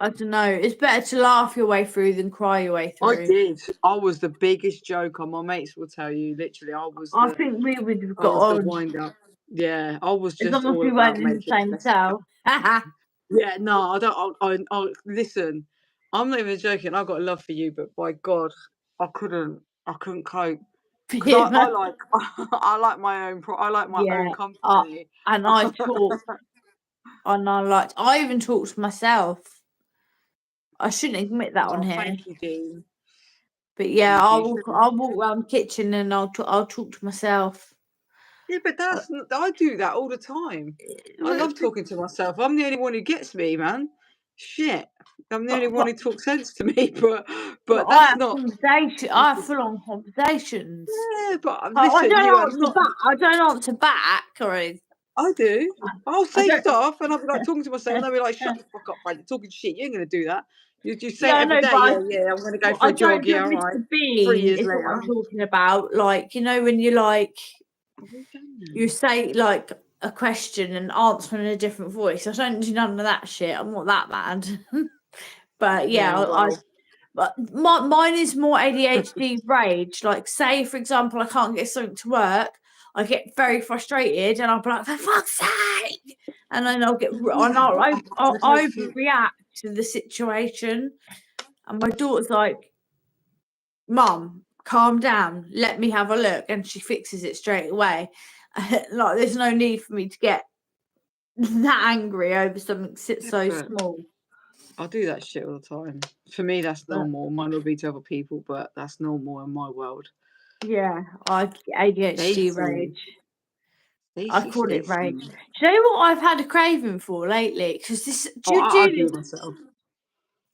I don't know. It's better to laugh your way through than cry your way through. I did. I was the biggest joker. My mates will tell you. Literally, I think we would have got the on wind up. Yeah, I was as just long as all we about weren't in the making same best. cell. Yeah, no, I don't. I listen. I'm not even joking. I've got love for you, but by God, I couldn't cope because I like I like my own. I like my own company. And I talk, and I even talk to myself. I shouldn't admit that on here. Thank you, Dean. But yeah, I'll walk around the kitchen and I'll talk to myself. Yeah, but I do that all the time. I love talking to myself. I'm the only one who gets me, man. Shit, I'm the only one who talks sense to me. But that's not conversation. I have full on conversations. Yeah, but I listen, I don't answer back, or I do. I'll say stuff, and I'll be like talking to myself, and I'll be like, "Shut the fuck up, Brad! You're talking shit. You ain't gonna do that. You say it every day. Yeah. I'm gonna go for a jog. Yeah, all right. 3 years later, what I'm talking about. Like, you know, when you like, you say like a question and answer in a different voice. I don't do none of that shit. I'm not that bad. But yeah, but mine is more ADHD rage. Like, say for example, I can't get something to work. I get very frustrated, and I'll be like, "For fuck's sake!" And then I'll overreact to the situation. And my daughter's like, "Mum, calm down. Let me have a look," and she fixes it straight away. Like, there's no need for me to get that angry over something so small. I do that shit all the time. For me, that's normal. Might not be to other people, but that's normal in my world. Yeah, I get ADHD rage. I call it rage. Do you know what I've had a craving for lately? Because I do it myself.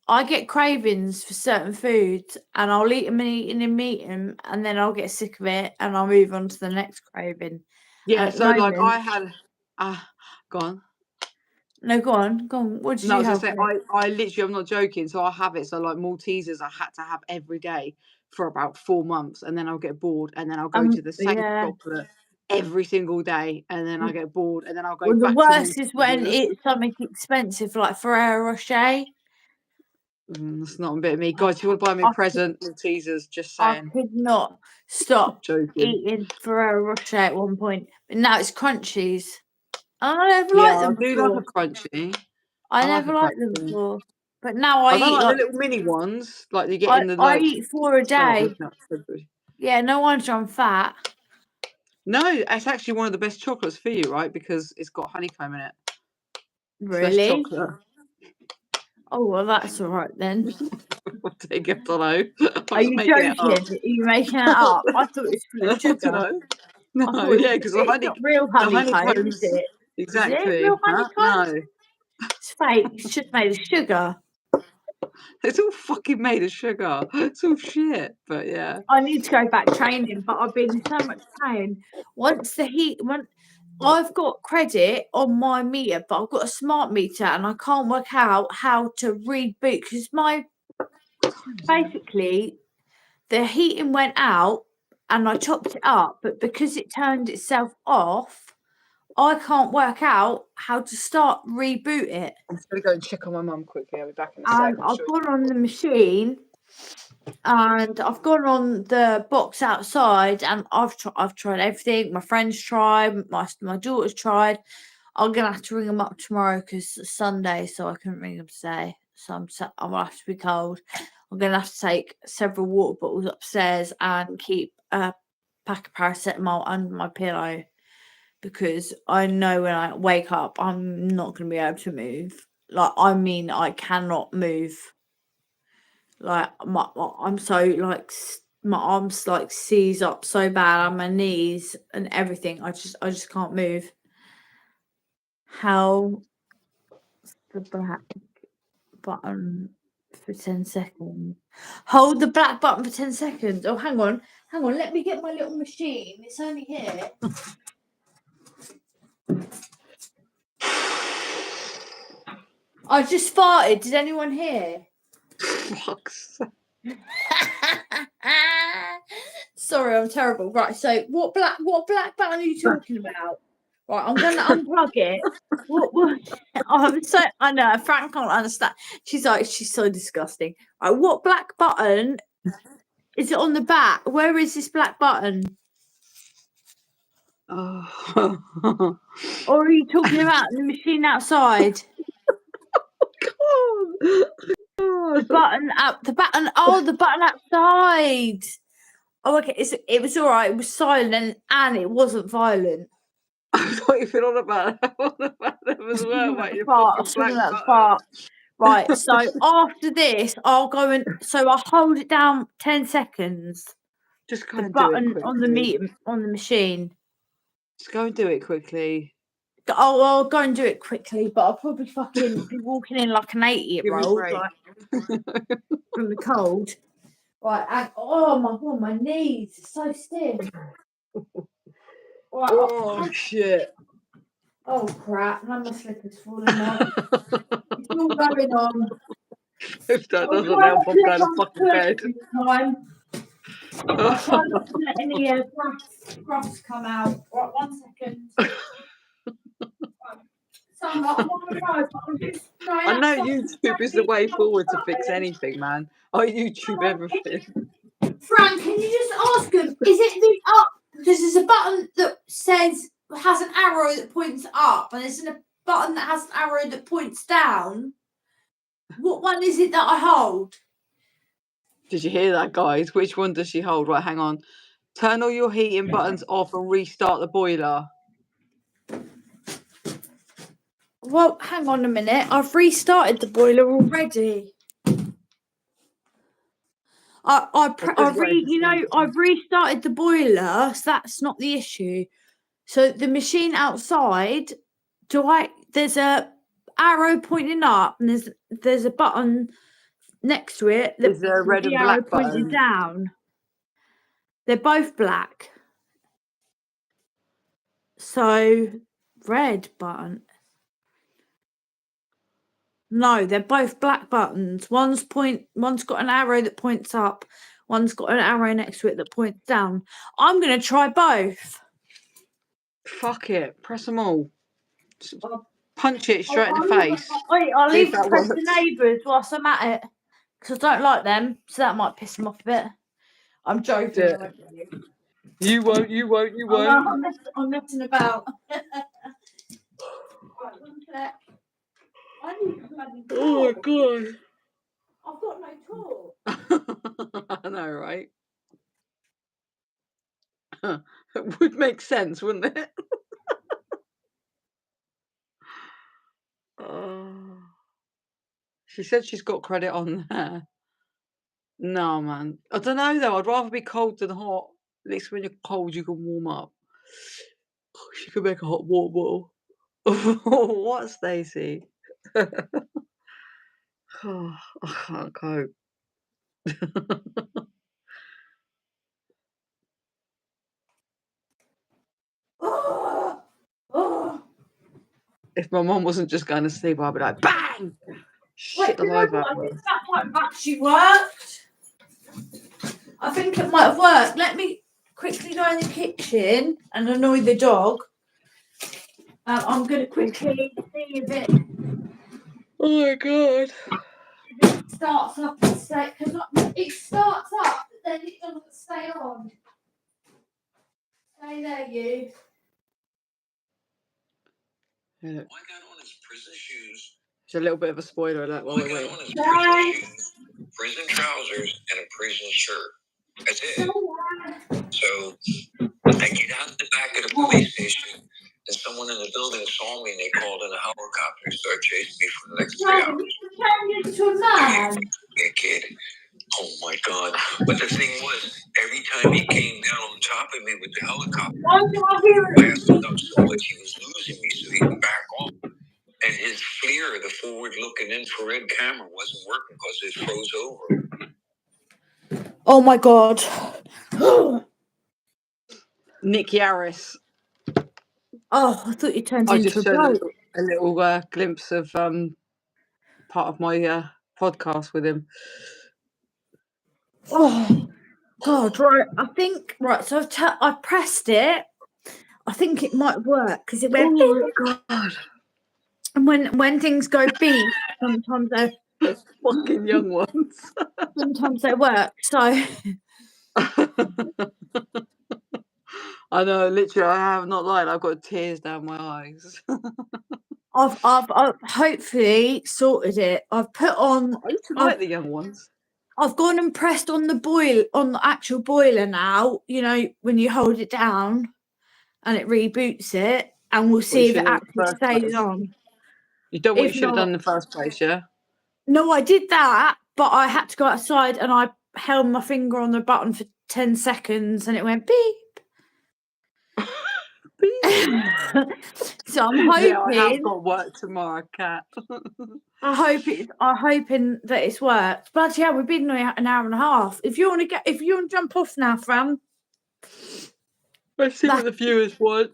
I get cravings for certain foods, and I'll eat them and eat them, and then I'll get sick of it, and I'll move on to the next craving. Yeah, so like I had, go on. No, go on. What did you have? I literally, I'm not joking. So I have it. So like Maltesers, I had to have every day for about 4 months, and then I'll get bored, and then I'll go to the same chocolate every single day, and then I get bored, and then I'll go back. The worst is when it's something expensive like Ferrero Rocher. That's not a bit of me. God, you want to buy me a present? Maltesers, just saying. I could not stop eating Ferrero Rocher at one point, but now it's crunchies. I never liked them before. I do like a crunchy. I never liked them before, but now I don't eat like the little mini ones, like you get in the like. I eat 4 a day. Yeah, no wonder I'm fat. No, it's actually one of the best chocolates for you, right? Because it's got honeycomb in it. Really? Oh, well, that's all right then. I'll take it, I don't know. Are you joking? Are you making it up? I thought it was full of sugar. I don't know. No, yeah, because it's not real honeycomb, is it? Exactly. Is it real honeycomb? No. It's fake. It's just made of sugar. It's all fucking made of sugar. It's all shit. But yeah. I need to go back training, but I've been in so much pain. I've got credit on my meter, but I've got a smart meter, and I can't work out how to reboot because basically the heating went out and I chopped it up, but because it turned itself off, I can't work out how to reboot it. I'm just gonna go and check on my mum quickly. I'll be back in a second. I've gone on the machine, and I've gone on the box outside, and I've tried everything. My friends tried, my daughter's tried. I'm gonna have to ring them up tomorrow because it's Sunday, so I couldn't ring them today. So I'm gonna have to be cold. I'm gonna have to take several water bottles upstairs and keep a pack of paracetamol under my pillow because I know when I wake up, I'm not gonna be able to move. I cannot move. Like I'm so like my arms like seize up so bad on my knees and everything. I just can't move. How the black button for 10 seconds. Hold the black button for 10 seconds. Oh, hang on. Let me get my little machine. It's only here. I just farted. Did anyone hear? Fuck's sake. Sorry, I'm terrible. Right, so what black button are you talking about? Right, I'm gonna unplug it. What I know Frank can't understand. She's so disgusting. Right, what black button is it on the back? Where is this black button? Oh. Or are you talking about the machine outside? The button outside. Oh, okay. It was all right. It was silent and it wasn't violent. I thought you were on about them as well, mate. Your Fart. fucking black button. Fart. Right. So after this, I'll go and I'll hold it down 10 seconds. Just go The and do it button quickly. on the machine. Just go and do it quickly. I'll go and do it quickly, but I'll probably fucking be walking in like an 80-year-old, like, from the cold. Right, oh my god, my knees are so stiff. Right, oh shit. Oh crap, now my slipper's falling off. It's all going on. If that doesn't help, I'm going to fucking bed. I'll try not to let any grass come out. Right, 1 second. So I'm on the road, but I'm just I know YouTube is the way forward to fix anything, man. I YouTube everything. Frank, can you just ask him, is it the up? Because there's a button that has an arrow that points up, and there's a button that has an arrow that points down. What one is it that I hold? Did you hear that, guys? Which one does she hold? Right, hang on. Turn all your heating buttons off and restart the boiler. Well, hang on a minute. I've restarted the boiler already. I've restarted the boiler, so that's not the issue. So the machine outside, there's a arrow pointing up, and there's a button next to it. Is there a red and black button? Down. They're both black. So red button. No, they're both black buttons. One's got an arrow that points up. One's got an arrow next to it that points down. I'm gonna try both. Fuck it. Press them all. Punch it straight in the face. I'll leave to press the neighbours whilst I'm at it. Because I don't like them. So that might piss them off a bit. I'm joking. You won't. I'm messing about. Oh my god. I've got no talk. I know, right? It would make sense, wouldn't it? She said she's got credit on there. No, man. I don't know, though. I'd rather be cold than hot. At least when you're cold, you can warm up. She could make a hot water bottle. What, Stacey? Oh, I can't cope. If my mum wasn't just going to sleep, I'd be like, bang! Shit, the life out of her. That might have actually worked. I think it might have worked. Let me quickly go in the kitchen and annoy the dog. I'm going to quickly see if it. Oh my god. It starts up and stay, because it starts up, but then it doesn't stay on. Stay there, you. Yeah. Why got on his prison shoes? It's a little bit of a spoiler alert while we're waiting. Prison trousers and a prison shirt. That's it. So I get out the back of the police station, and someone in the building saw me, and they called in a helicopter and started chasing me for the next 3 hours. A kid. Oh my god! But the thing was, every time he came down on top of me with the helicopter, blasted up so much he was losing me, so he could back off. And his FLIR, the forward-looking infrared camera, wasn't working because it froze over. Oh my god. Nick Yaris. Oh, I thought you turned into a bloke. A little glimpse of part of my podcast with him. Oh God! Right, I think So I pressed it. I think it might work because it went. Oh my God! And when things go beep, sometimes they Fucking young ones. sometimes they work. So I know, literally, I have not lied. I've got tears down my eyes. I've hopefully sorted it. I've put on. I used to like the young ones. I've gone and pressed on the actual boiler now. You know, when you hold it down and it reboots it, and we'll see if it actually stays on. You done what you If should have not, done in the first place, yeah? no, I did that, but I had to go outside and I held my finger on the button for 10 seconds and it went beep. So I'm hoping. Yeah, I have got work tomorrow, Kat. I'm hoping that it's worked. But yeah, we've been an hour and a half. If you want to jump off now, Fran. Let's see what the viewers want.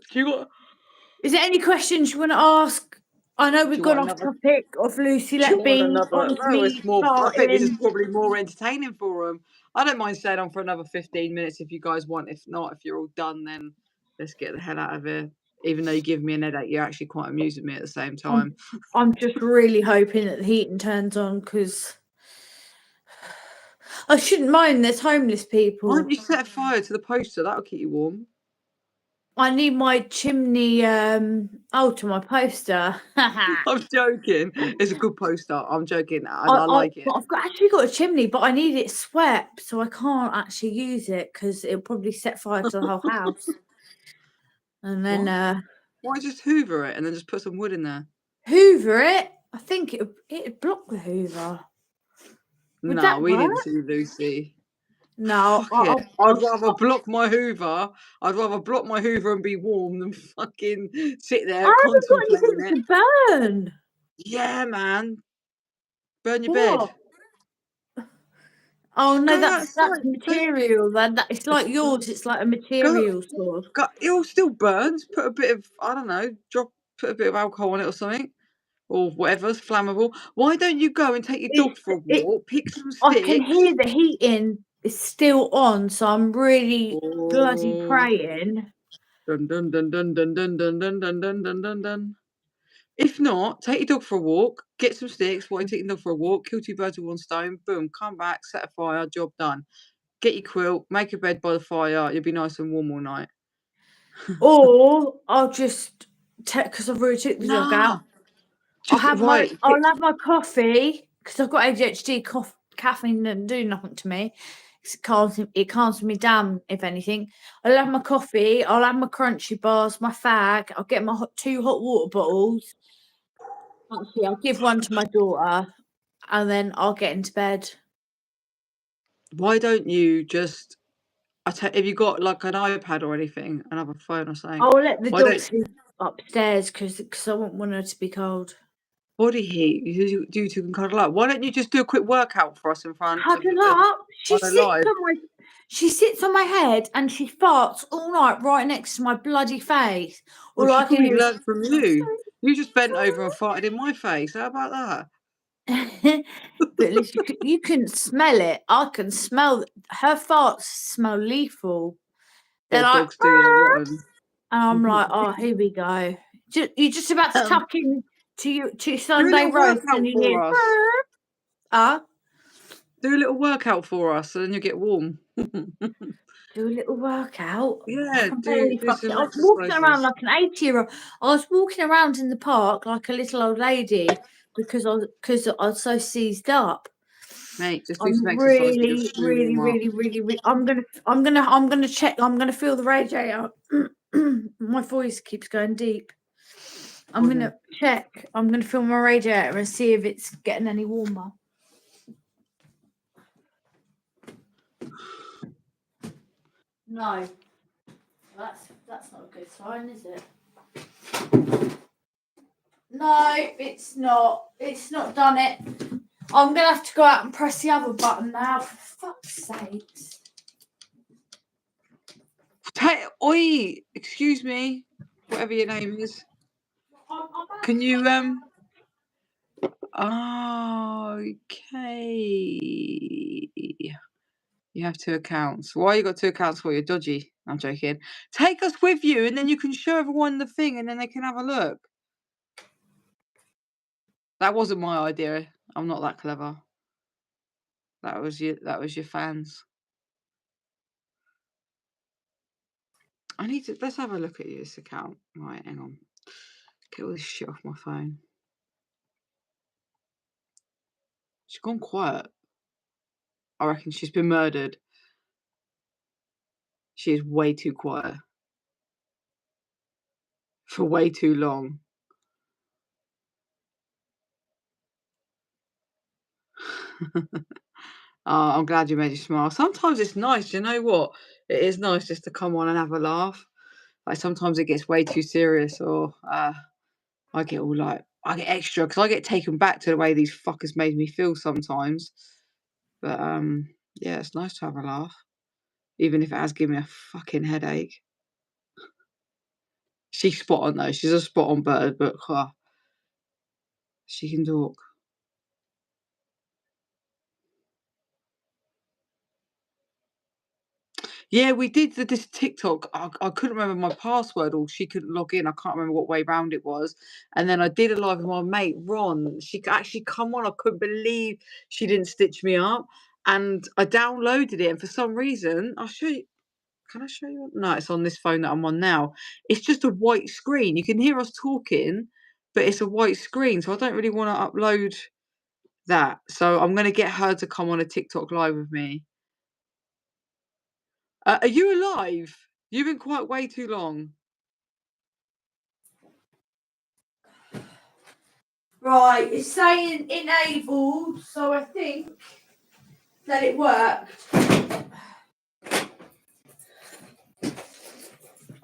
Is there any questions you want to ask? I know we've gone off topic of Lucy Letby. It's more. I think this is probably more entertaining for them. I don't mind staying on for another 15 minutes if you guys want. If not, if you're all done, then let's get the hell out of here. Even though you give me an headache, you're actually quite amusing me at the same time. I'm just really hoping that the heating turns on because I shouldn't mind there's homeless people. Why don't you set a fire to the poster? That'll keep you warm. I need my chimney to my poster. I'm joking. It's a good poster. I'm joking. I like it. I've actually got a chimney, but I need it swept, so I can't actually use it because it'll probably set fire to the whole house. And then why just hoover it and then just put some wood in there? Hoover it? I think it'd block the hoover. No, we didn't see Lucy. No, I'd rather block my hoover. I'd rather block my hoover and be warm than fucking sit there contemplating it. To burn. Yeah, man. Burn your bed. Oh no, that's material. That it's like yours. It's like a material sort of. It all still burns. Put a bit of put a bit of alcohol on it or something, or whatever's flammable. Why don't you go and take your dog for a walk? Pick some sticks. I can hear the heating is still on, so I'm really bloody praying. Dun dun dun dun dun dun dun dun dun dun dun dun dun. If not, take your dog for a walk, get some sticks while you're taking your dog for a walk, kill two birds with one stone, boom, come back, set a fire, job done. Get your quilt, make a bed by the fire, you'll be nice and warm all night. Or I'll just because I've already took the dog out. I'll have my coffee because I've got ADHD. Caffeine doesn't do nothing to me. It calms me down, if anything. I'll have my coffee, I'll have my crunchy bars, my fag, I'll get my 2 hot water bottles. Actually, I'll give one to my daughter and then I'll get into bed. Why don't you just have you got like an iPad or anything, another phone or something? I'll let the dog sleep upstairs because I won't want her to be cold. Body heat, you two can cuddle up. Why don't you just do a quick workout for us in front? Cuddle up? She sits on my head and she farts all night right next to my bloody face. Well, she probably learned from you. You just bent over and farted in my face. How about that? But at least you couldn't smell it. I can smell her farts. Smell lethal. They're like, and I'm like, oh, here we go. You're just about to tuck in to Sunday roast, and you hear, do a little workout for us, and then you get warm. Do a little workout. Yeah, I was walking around like an 80-year-old. I was walking around in the park like a little old lady because I was so seized up. Mate, just do some exercise. Really. I'm gonna check. I'm gonna feel the radiator. My voice keeps going deep. I'm gonna check. I'm gonna feel my radiator and see if it's getting any warmer. No, that's not a good sign, is it? No, it's not. It's not done it. I'm gonna have to go out and press the other button now. For fuck's sakes! Oi, excuse me, whatever your name is. Can you Okay. You have 2 accounts. Why you got 2 accounts for? You're dodgy. I'm joking. Take us with you, and then you can show everyone the thing, and then they can have a look. That wasn't my idea. I'm not that clever. That was your fans. I need to. Let's have a look at this account. Right, hang on. Get all this shit off my phone. She's gone quiet. I reckon she's been murdered. She is way too quiet. For way too long. I'm glad you made you smile. Sometimes it's nice, you know what? It is nice just to come on and have a laugh. Like sometimes it gets way too serious, or I get all like, I get extra because I get taken back to the way these fuckers made me feel sometimes. But yeah, it's nice to have a laugh, even if it has given me a fucking headache. She's spot on though. She's a spot on bird, but she can talk. Yeah, we did this TikTok. I couldn't remember my password, or she couldn't log in. I can't remember what way round it was. And then I did a live with my mate Ron. She could actually come on. I couldn't believe she didn't stitch me up. And I downloaded it, and for some reason, I'll show you. Can I show you? No, it's on this phone that I'm on now. It's just a white screen. You can hear us talking, but it's a white screen. So I don't really want to upload that. So I'm going to get her to come on a TikTok live with me. Are you alive? You've been quiet way too long. Right, it's saying enabled, so I think that it worked.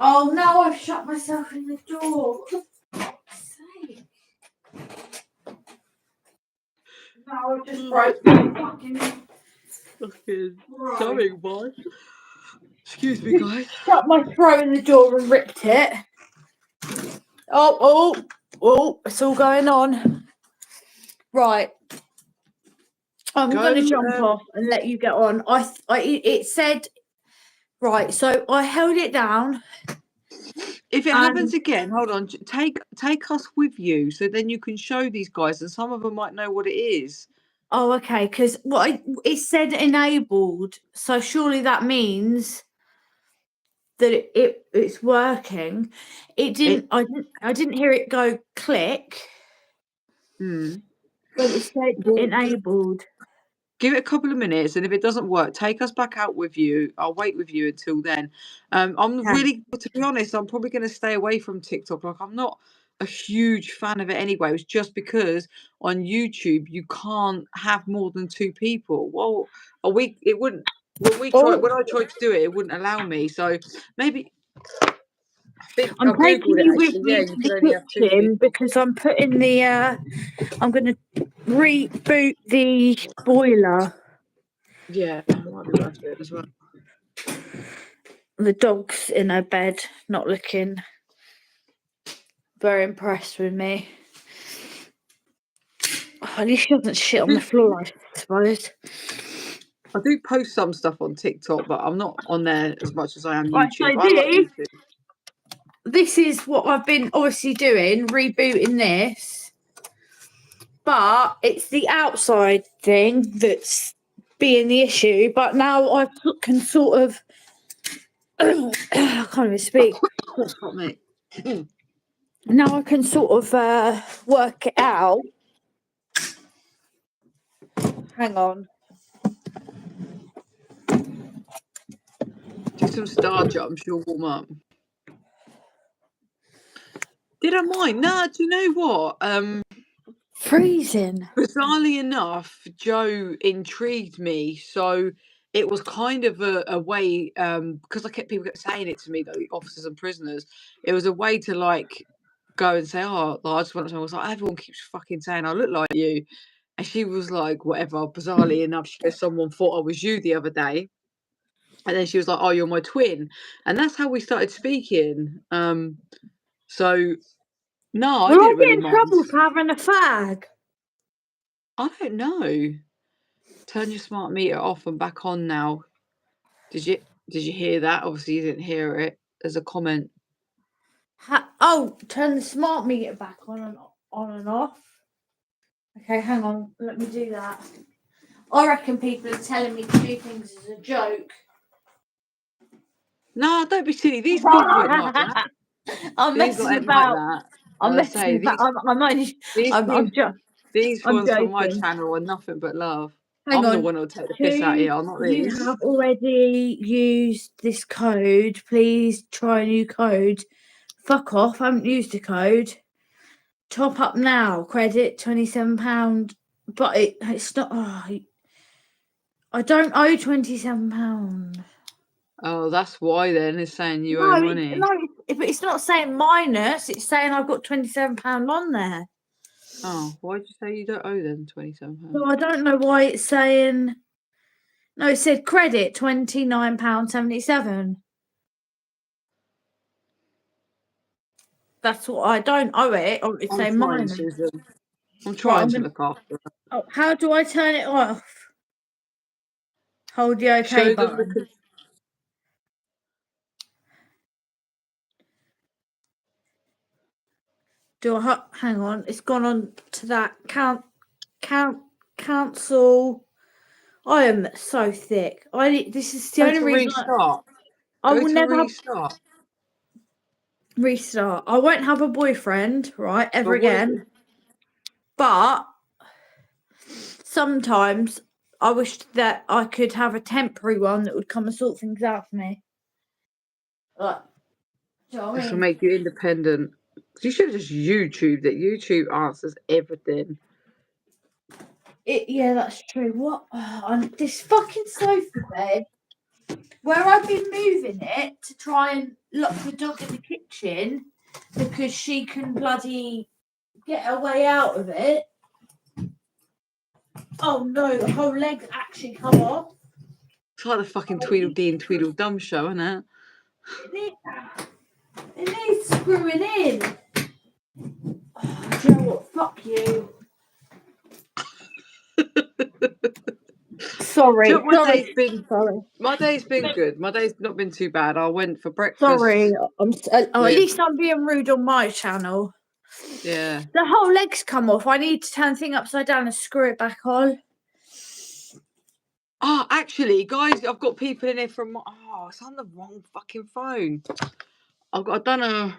Oh no, I've shut myself in the door. For fuck's sake. No, I've just broke the fucking Sorry, boy. Excuse me, guys. shut my throat in the door and ripped it. Oh, it's all going on. Right. I'm going to jump off and let you get on. It said, right, so I held it down. If it happens again, hold on. Take us with you, so then you can show these guys, and some of them might know what it is. Oh, okay. Because it said enabled, so surely that means that it's working. It didn't. I didn't hear it go click. But it said enabled. Give it a couple of minutes, and if it doesn't work, take us back out with you. I'll wait with you until then. Really, to be honest, I'm probably going to stay away from TikTok. Like, I'm not a huge fan of it anyway. It's just because on YouTube you can't have more than 2 people. Well, it wouldn't. When I tried to do it, it wouldn't allow me. So maybe. I'm taking you with me to the kitchen because I'm putting the. I'm going to reboot the boiler. Yeah, that might be worth it as well. The dog's in her bed, not looking very impressed with me. At least she doesn't shit on the floor, I suppose. I do post some stuff on TikTok, but I'm not on there as much as I am Right, YouTube. so I like YouTube. this is what I've been obviously doing, rebooting this. But it's the outside thing that's being the issue. But now I can sort of... I can't even speak. Now I can sort of work it out. Hang on. Do some star jumps, you'll warm up. Did I mind? Nah, do you know what? Freezing. Bizarrely enough, Joe intrigued me. So it was kind of a way, because people kept saying it to me, though, the officers and prisoners. It was a way to like go and say, oh, I just want to. I was like, everyone keeps fucking saying I look like you. And she was like, whatever. Bizarrely enough, she goes, someone thought I was you the other day. And then she was like, oh, you're my twin. And that's how we started speaking. So, no, I didn't really mind. Trouble for having a fag. I don't know. Turn your smart meter off and back on now. Did you hear that? Obviously you didn't hear it. There's a comment. Turn the smart meter back on and off. Okay, hang on. Let me do that. I reckon people are telling me to do things as a joke. No, don't be silly. These people ain't like that. I'm These messing ain't about. like that. I'm messing about. These I'm ones from my joking. channel are nothing but love. Hang I'm the on. one who'll take the piss out of you. I'm not You these. have already used this code. Please try a new code. Fuck off. I haven't used a code. Top up now. Credit £27. But it's not. I don't owe £27. Oh, that's why then it's saying you owe money. But it's not saying minus. It's saying I've got £27 on there. Oh, why'd you say you don't owe them £27? So I don't know why it's saying. No, it said credit £29.77. That's what I don't owe it. Or it's I'm saying trying, minus. Susan. I'm trying to look after her. Oh, how do I turn it off? Hold the OK Show them button. the. Hang on? It's gone on to that cancel. I am so thick. This is the only reason Restart. I Go will to never restart. restart. I won't have a boyfriend, right, ever But what is again. But sometimes I wish that I could have a temporary one that would come and sort things out for me. Like, do you know what I This will mean? make you independent. You should have just YouTubed it. YouTube answers everything. Yeah, that's true. What? This fucking sofa bed, where I've been moving it to try and lock the dog in the kitchen because she can bloody get her way out of it. Oh no, the whole leg's actually come off. It's like the fucking Tweedledee and Tweedledum show, isn't it? It needs screwing in. Oh, do you know what? Fuck you. Sorry. My day's been good. My day's not been too bad. I went for breakfast. Sorry. At least I'm being rude on my channel. Yeah. The whole leg's come off. I need to turn the thing upside down and screw it back on. Oh, actually, guys, I've got people in here from. Oh, it's on the wrong fucking phone. I've done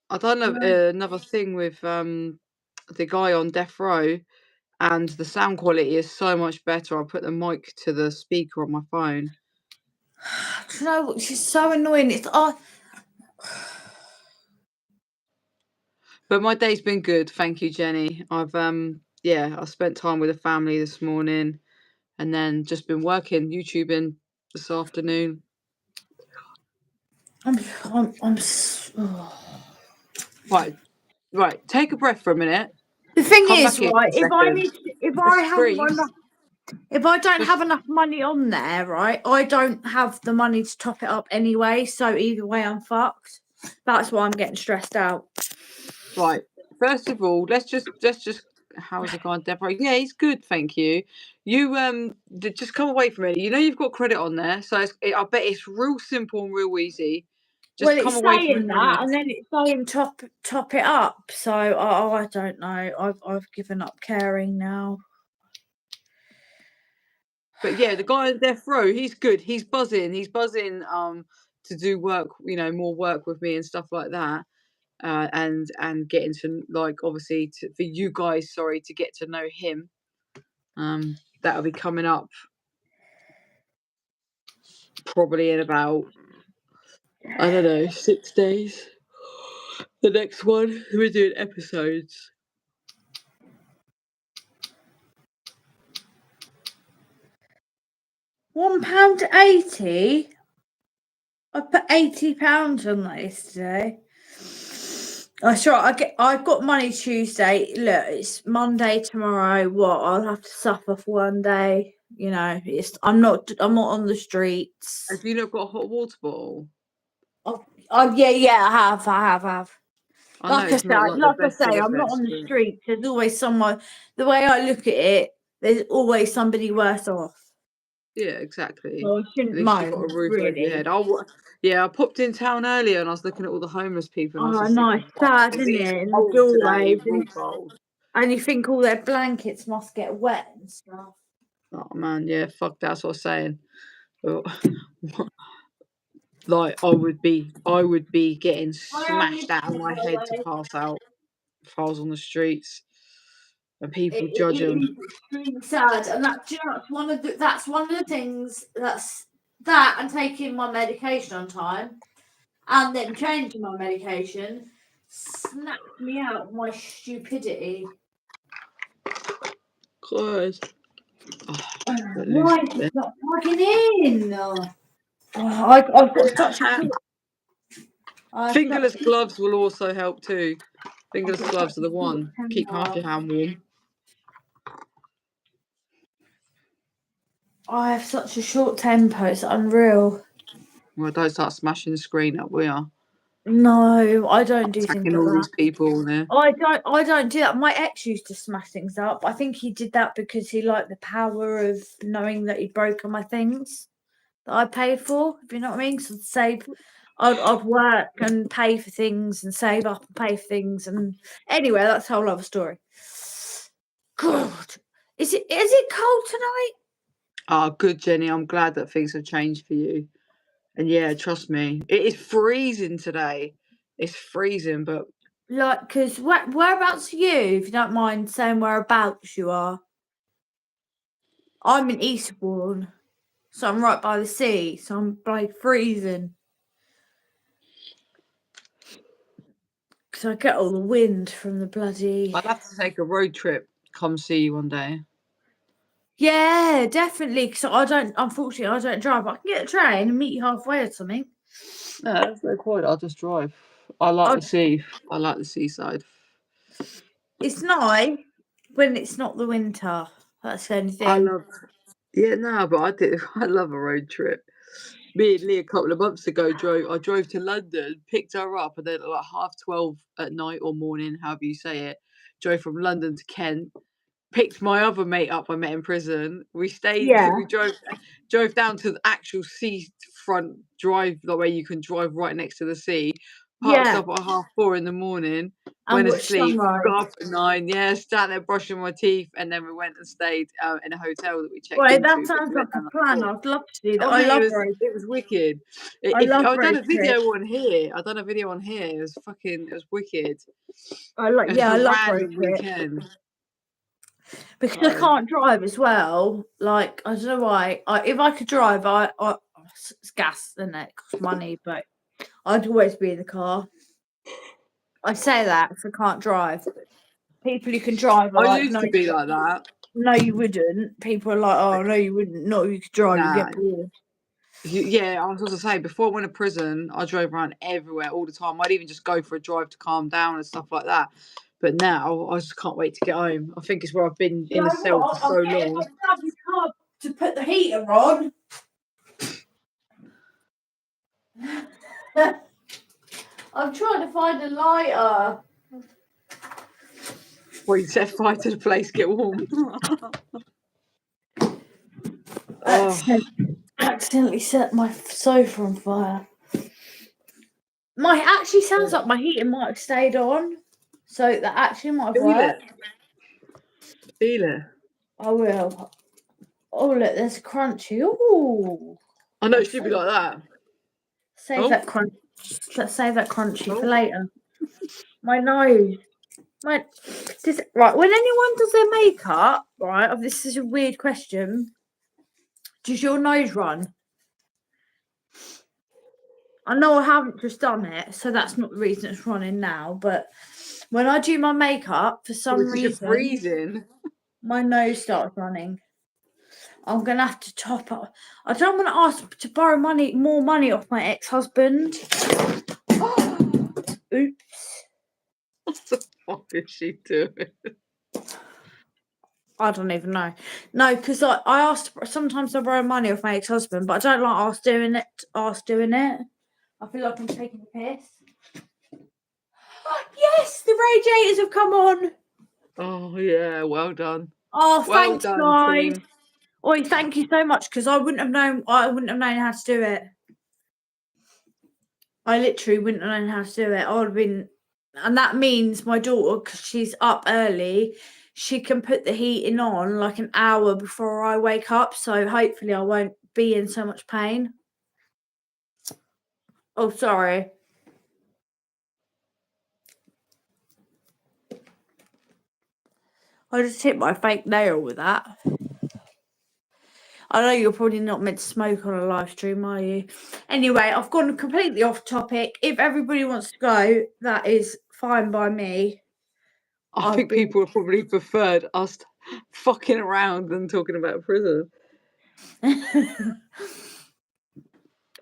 another thing with the guy on death row, and the sound quality is so much better. I put the mic to the speaker on my phone. Do you know what? She's so annoying. But my day's been good, thank you, Jenny. I spent time with the family this morning, and then just been working, YouTubing this afternoon. Right. Take a breath for a minute. The thing Come is, back in right? a second. If I don't have enough money on there, right? I don't have the money to top it up anyway. So either way, I'm fucked. That's why I'm getting stressed out. Right. First of all, let's just. How's the guy, Deborah? Yeah, he's good, thank you. You just come away from it. You know you've got credit on there, so I bet it's real simple and real easy. Just come away from it. It's saying that, and then it's saying top it up. So I don't know. I've given up caring now. But yeah, the guy on death row, he's good. He's buzzing. To do work, more work with me and stuff like that. And getting to, like, obviously for you guys, to get to know him. That'll be coming up probably in about, I don't know, 6 days. The next one, we're doing episodes. £1.80. I put £80 on that yesterday. I've got money Tuesday. Look, it's Monday tomorrow. What? I'll have to suffer for one day. I'm not on the streets. Have you not got a hot water bottle? Yeah, I have. I know it's not like the best of the I'm not best, on the but streets. There's always someone. The way I look at it, there's always somebody worse off. yeah, exactly. So I At shouldn't least you've got moan, a roof over your really. head. I popped in town earlier and I was looking at all the homeless people and I was Oh, just no, thinking, it's fuck, sad, is isn't it it? In the cold today? doorways, Real cold. and you think all their blankets must get wet and stuff. Oh man, yeah, fuck, that's what I was saying. But, like I would be getting smashed out of my head to pass out if I was on the streets and people judge It them. is extremely sad, and that's one of the things that and taking my medication on time, and then changing my medication snapped me out of my stupidity. God. Why is it not plugging in? I've got such a Fingerless gloves will also help too. Fingerless gloves are the one. Keep half temper. your hand warm. I have such a short temper, it's unreal. Well, don't start smashing the screen up, we are. No, I don't do things Attacking like all that. these people there. I don't do that. My ex used to smash things up. I think he did that because he liked the power of knowing that he'd broken my things that I paid for, if you know what I mean. So I'd work and pay for things and save up and pay for things, and anyway, that's a whole other story. God. Is it cold tonight? Oh, good, Jenny. I'm glad that things have changed for you. And yeah, trust me, it is freezing today. It's freezing, but Like, because whereabouts are you, if you don't mind saying whereabouts you are? I'm in Eastbourne, so I'm right by the sea, so I'm like freezing. Because I get all the wind from the bloody... I'd have to take a road trip. Come see you one day. Yeah, definitely, because unfortunately, I don't drive. I can get a train and meet you halfway or something. No, that's no point. I'll just drive. I like the sea. I like the seaside. It's nice when it's not the winter. That's the only thing. I love. Yeah, no, but I did. I love a road trip. Me and Lee a couple of months ago I drove to London, picked her up, and then at like 12:30 at night or morning, however you say it, drove from London to Kent. Picked my other mate up I met in prison. We stayed. Yeah. We drove down to the actual seafront drive, the way you can drive right next to the sea. Parked Yeah. up at 4:30 in the morning. And Went watch asleep. sunrise. Got up at 9. Yeah, sat there brushing my teeth, and then we went and stayed in a hotel that we checked Well, that into. But sounds we like went down a at plan. 4. I'd love to do that. Oh I mate, love road. it was wicked. I love I've done road a video trips. on here. I've done a video on here. It was wicked. I It was a love road random trips. weekend. Because I can't drive as well. Like, I don't know why. If I could drive, it's gas, and it costs money, but I'd always be in the car. I say that if I can't drive. People who can drive are I like, used no, to be like that. no, you wouldn't. People are like, oh, no, you wouldn't. No, you could drive, you Nah. get bored. Yeah, I was going to say, before I went to prison, I drove around everywhere all the time. I'd even just go for a drive to calm down and stuff like that. But now, I just can't wait to get home. I think it's where I've been in a cell for so long. My bloody car to put the heater on. I'm trying to find a lighter. Well, you set fire to the place, get warm. Accidentally set my sofa on fire. My actually sounds like my heating might have stayed on, so that actually might have worked. Feel it. I will. Oh look, there's a crunchy. Ooh. I know it should be like that. Save that crunch. Let's save that crunchy for later. My nose. Right. When anyone does their makeup, right? This is a weird question. Does your nose run? I know I haven't just done it, so that's not the reason it's running now. But when I do my makeup, for some reason, you're freezing. My nose starts running. I'm gonna have to top up. I don't want to ask to borrow more money off my ex-husband. Oops. What the fuck is she doing? I don't even know. No, because I asked. Sometimes I borrow money off my ex-husband, but I don't like ask doing it. I feel like I'm taking the piss. Yes, the radiators have come on. Oh yeah, well done. Oh, Well thanks, done, guys. team. Oi, thank you so much, because I wouldn't have known how to do it. I literally wouldn't have known how to do it. I would have been, and that means my daughter, because she's up early, she can put the heating on like an hour before I wake up. So hopefully I won't be in so much pain. Oh, sorry. I just hit my fake nail with that. I know you're probably not meant to smoke on a live stream, are you? Anyway, I've gone completely off topic. If everybody wants to go, that is fine by me. I think people would probably preferred us fucking around than talking about prison.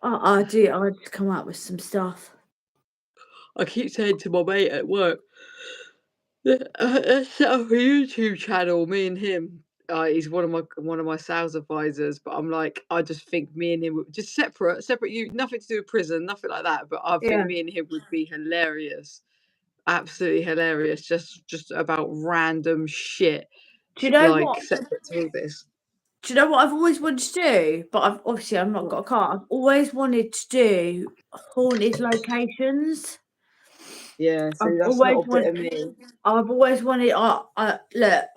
I do. I just come up with some stuff. I keep saying to my mate at work, let's set up a YouTube channel, me and him. He's one of my sales advisors, but I'm like, I just think me and him would just separate. You, nothing to do with prison, nothing like that. But I think me and him would be hilarious, absolutely hilarious. Just about random shit. Do you know like, what? separate to all this. Do you know what I've always wanted to do? But I've not got a car. I've always wanted to do haunted locations. Yeah, see, that's not a bit of me. I've always wanted. Look,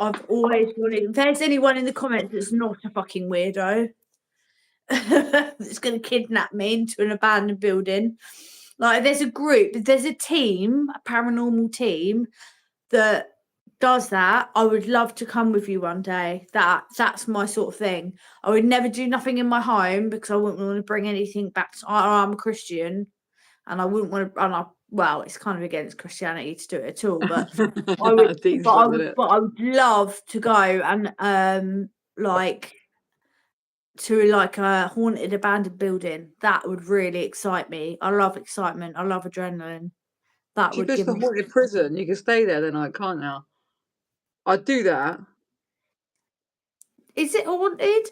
I've always wanted. If there's anyone in the comments that's not a fucking weirdo that's going to kidnap me into an abandoned building, like if there's a group, if there's a team, a paranormal team that does that, I would love to come with you one day. That's my sort of thing. I would never do nothing in my home because I wouldn't want to bring anything back. I'm a Christian, and I wouldn't want to. Well, it's kind of against Christianity to do it at all, but I would love to go and like to like a haunted abandoned building. That would really excite me. I love excitement. I love adrenaline. That would give me. Haunted prison. You can stay there the night, can't you? I'd do that. Is it haunted?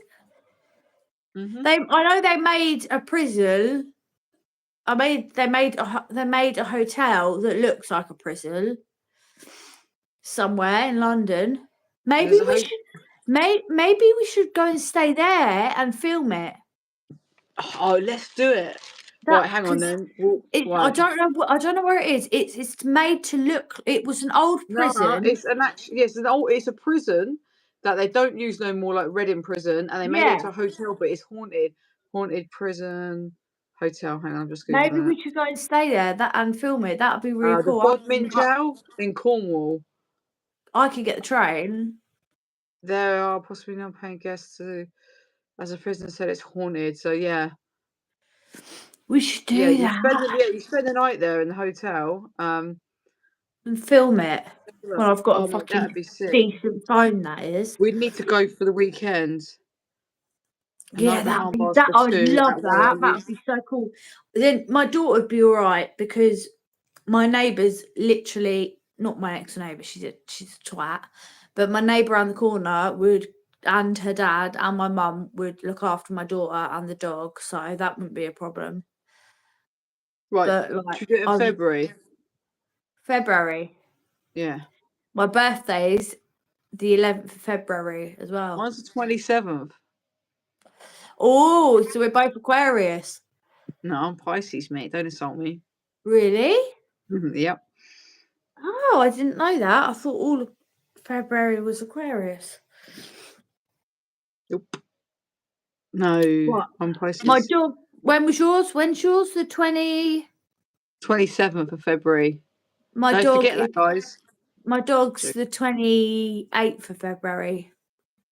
Mm-hmm. I know they made a prison. They made a hotel that looks like a prison somewhere in London. Maybe we should go and stay there and film it. Oh, let's do it. Right, hang on then. I don't know where it is. It's made to look. It was an old prison. No, it's a prison that they don't use no more, like Reading prison, and they made it into a hotel, but it's haunted. Haunted prison hotel. Hang on, I'm just Maybe we should go and stay there and film it. That would be really cool. The Bodmin Jail in Cornwall. I could get the train. There are possibly non-paying guests as a prison said it's haunted. So yeah. We should do that. You spend the night there in the hotel. And film it. Well, I've got a fucking decent phone, that is. We'd need to go for the weekend. Yeah, I would love that. That would be so cool. Then my daughter would be all right because my neighbour's literally not my ex-neighbour. She's a twat, but my neighbour around the corner and her dad and my mum would look after my daughter and the dog, so that wouldn't be a problem. Right, but, should we do it in February? February. Yeah. My birthday's the 11th of February as well. Mine's the 27th. Oh, so we're both Aquarius. No, I'm Pisces, mate. Don't insult me. Really? Yep. Oh, I didn't know that. I thought all of February was Aquarius. Nope. No, what? I'm Pisces. My dog. When was yours? When's yours? The 27th of February. Don't forget that, guys. My dog's the 28th of February.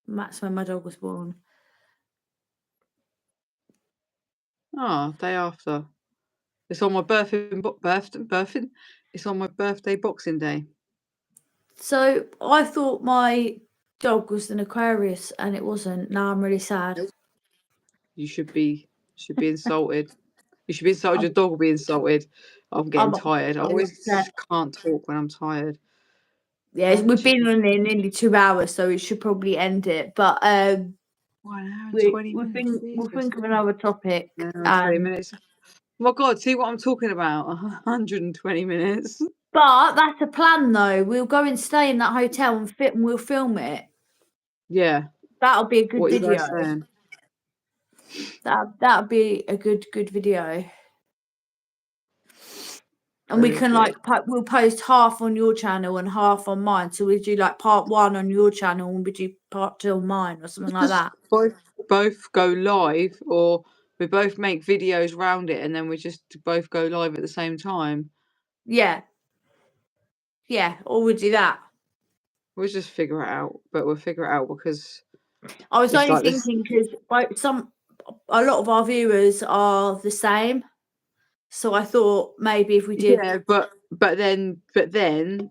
That's when my dog was born. Oh, day after. It's on my birthday. It's on my birthday, Boxing Day. So I thought my dog was an Aquarius, and it wasn't. Now I'm really sad. You should be insulted. You should be insulted. Your dog will be insulted. I'm getting tired. I always can't talk when I'm tired. Yeah, we've been on there nearly 2 hours, so we should probably end it. But 1 hour and 20 minutes. We'll think of another topic. 20 minutes. Oh my God, see what I'm talking about? 120 minutes. But that's a plan, though. We'll go and stay in that hotel and we'll film it. Yeah. That'll be a good What are you video. guys saying? That'll be a good video. And we can Legit. we'll post half on your channel and half on mine. So we do like part 1 on your channel and we do part 2 on mine or something like that. Both go live, or we both make videos around it, and then we just both go live at the same time. Yeah. Yeah, or we'll do that. We'll just figure it out, but we'll figure it out because I was it's only like this. thinking because a lot of our viewers are the same. So I thought maybe if we did, Yeah, but then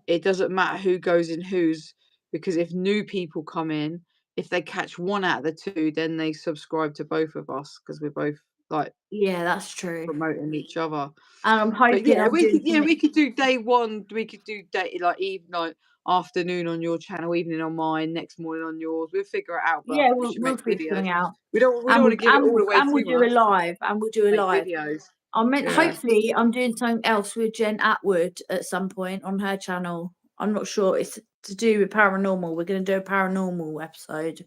it doesn't matter who goes in whose, because if new people come in, if they catch one out of the two, then they subscribe to both of us because we're both like yeah, that's true. promoting each other. And I'm But hoping yeah, I'm doing something. we could do day one. We could do day like afternoon on your channel, evening on mine, next morning on yours. We'll figure it out. But Yeah, we should we'll make figure videos. something out. We don't want to give it all away We'll too do much. a live. And we'll do a Make live. videos. Yeah. Hopefully I'm doing something else with Jen Atwood at some point on her channel. I'm not sure. It's to do with paranormal. We're going to do a paranormal episode.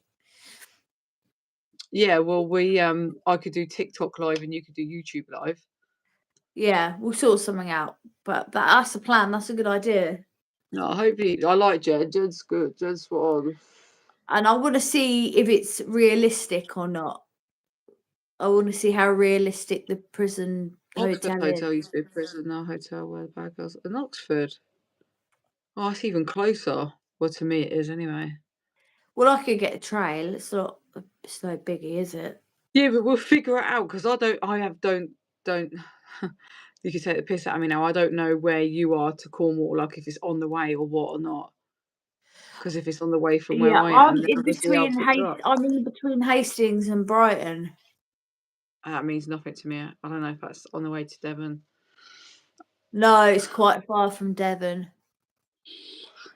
Yeah, well, I could do TikTok live and you could do YouTube live. Yeah, we'll sort something out. But that's the plan. That's a good idea. No, hopefully, I like Jen. Jen's good. Jen's spot on. And I want to see if it's realistic or not. I want to see how realistic the prison Oxford hotel Hotel is. used to be a prison, now hotel where the bad girls. In Oxford. Oh, it's even closer. Well, to me it is anyway. Well, I could get a trail. It's not biggie, is it? Yeah, but we'll figure it out because don't. You can take the piss out of me now. I don't know where you are to Cornwall, like if it's on the way or what or not. Because if it's on the way from where Yeah, I I'm am, then in obviously I'll between pick you up. I'm in between Hastings and Brighton. That means nothing to me. I don't know if that's on the way to Devon. No, it's quite far from Devon.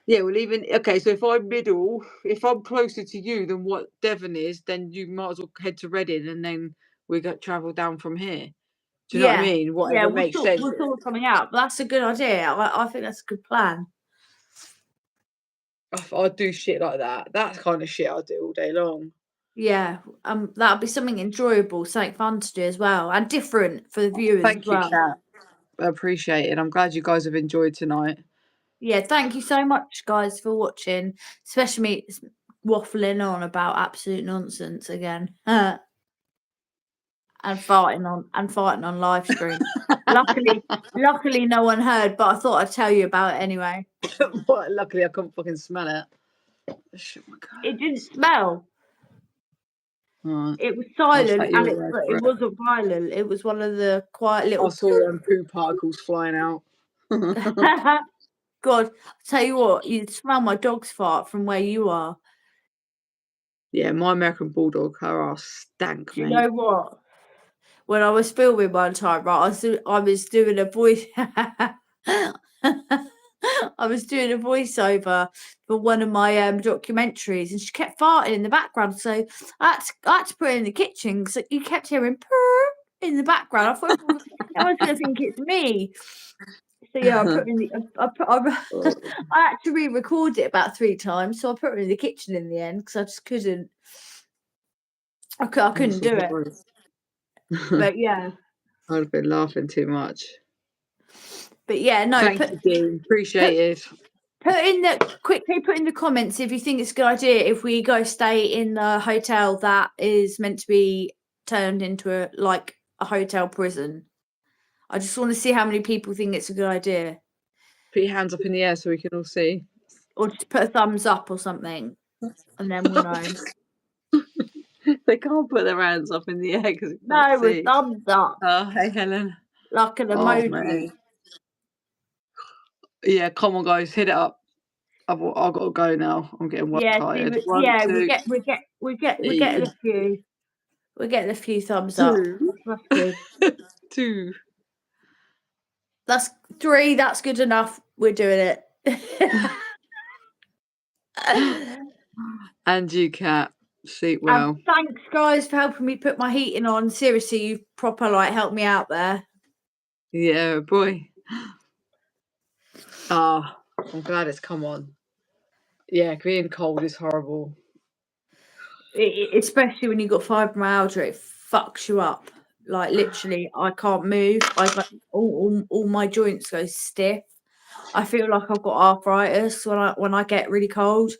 Yeah, well, okay. So if I'm closer to you than what Devon is, then you might as well head to Reading, and then we got travel down from here. Do you know what I mean? Whatever makes sense. We'll sort something out. But that's a good idea. I think that's a good plan. I'd do shit like that. That's kind of shit I do all day long. Yeah, that'll be something enjoyable, something fun to do as well, and different for the viewers as well. Thank you, Kat. I appreciate it. I'm glad you guys have enjoyed tonight. Yeah, thank you so much, guys, for watching. Especially me waffling on about absolute nonsense again, and farting on live stream. luckily, no one heard, but I thought I'd tell you about it anyway. Luckily, I couldn't fucking smell it. Shit, my God. It didn't smell. Right. It was silent, and it wasn't violent. It was one of the quiet little. I saw them poo particles flying out. God, I'll tell you what, you'd smell my dog's fart from where you are. Yeah, my American Bulldog, her ass stank, Do you mate. know what? When I was filming one time, right, I was doing a voice. I was doing a voiceover for one of my documentaries, and she kept farting in the background. So I had to put it in the kitchen because you kept hearing purr in the background. I thought I was going to think it's me. So yeah, I put it in the. I had to re-record it about 3 times, so I put it in the kitchen in the end because I just couldn't. I couldn't do it. But yeah, I'd have been laughing too much. But yeah, no. Thank you, Dean. Appreciate it. Put in the comments if you think it's a good idea if we go stay in the hotel that is meant to be turned into a hotel prison. I just want to see how many people think it's a good idea. Put your hands up in the air so we can all see. Or just put a thumbs up or something, and then we'll know. They can't put their hands up in the air because no, with thumbs up. Oh, hey, Helen. Like an emoji. Yeah, come on, guys, hit it up. I've got to go now. I'm getting tired. We get a few. We're getting a few thumbs up. That's good. 2. That's 3. That's good enough. We're doing it. And you, Kat. Sleep well. And thanks, guys, for helping me put my heating on. Seriously, you've proper helped me out there. Yeah, boy. I'm glad it's come on. Yeah, being cold is horrible. Especially when you've got fibromyalgia, it fucks you up. Like literally, I can't move. I got all my joints go stiff. I feel like I've got arthritis when I get really cold.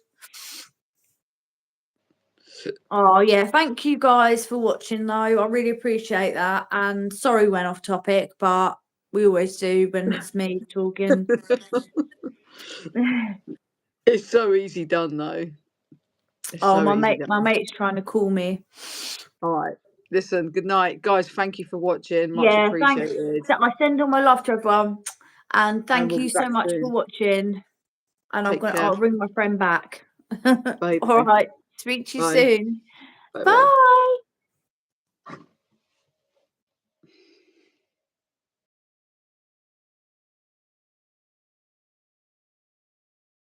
Oh yeah, thank you guys for watching though. I really appreciate that. And sorry we went off topic, but we always do when it's me talking. It's so easy done though. My mate's trying to call me. All right. Listen, good night. Guys, thank you for watching. Much Yeah, appreciated. thanks. I send all my love to everyone. And thank we'll you be so back much soon. for watching. And Take care. I'll ring my friend back. Bye. All right. Speak to you Bye. soon. Bye. Bye.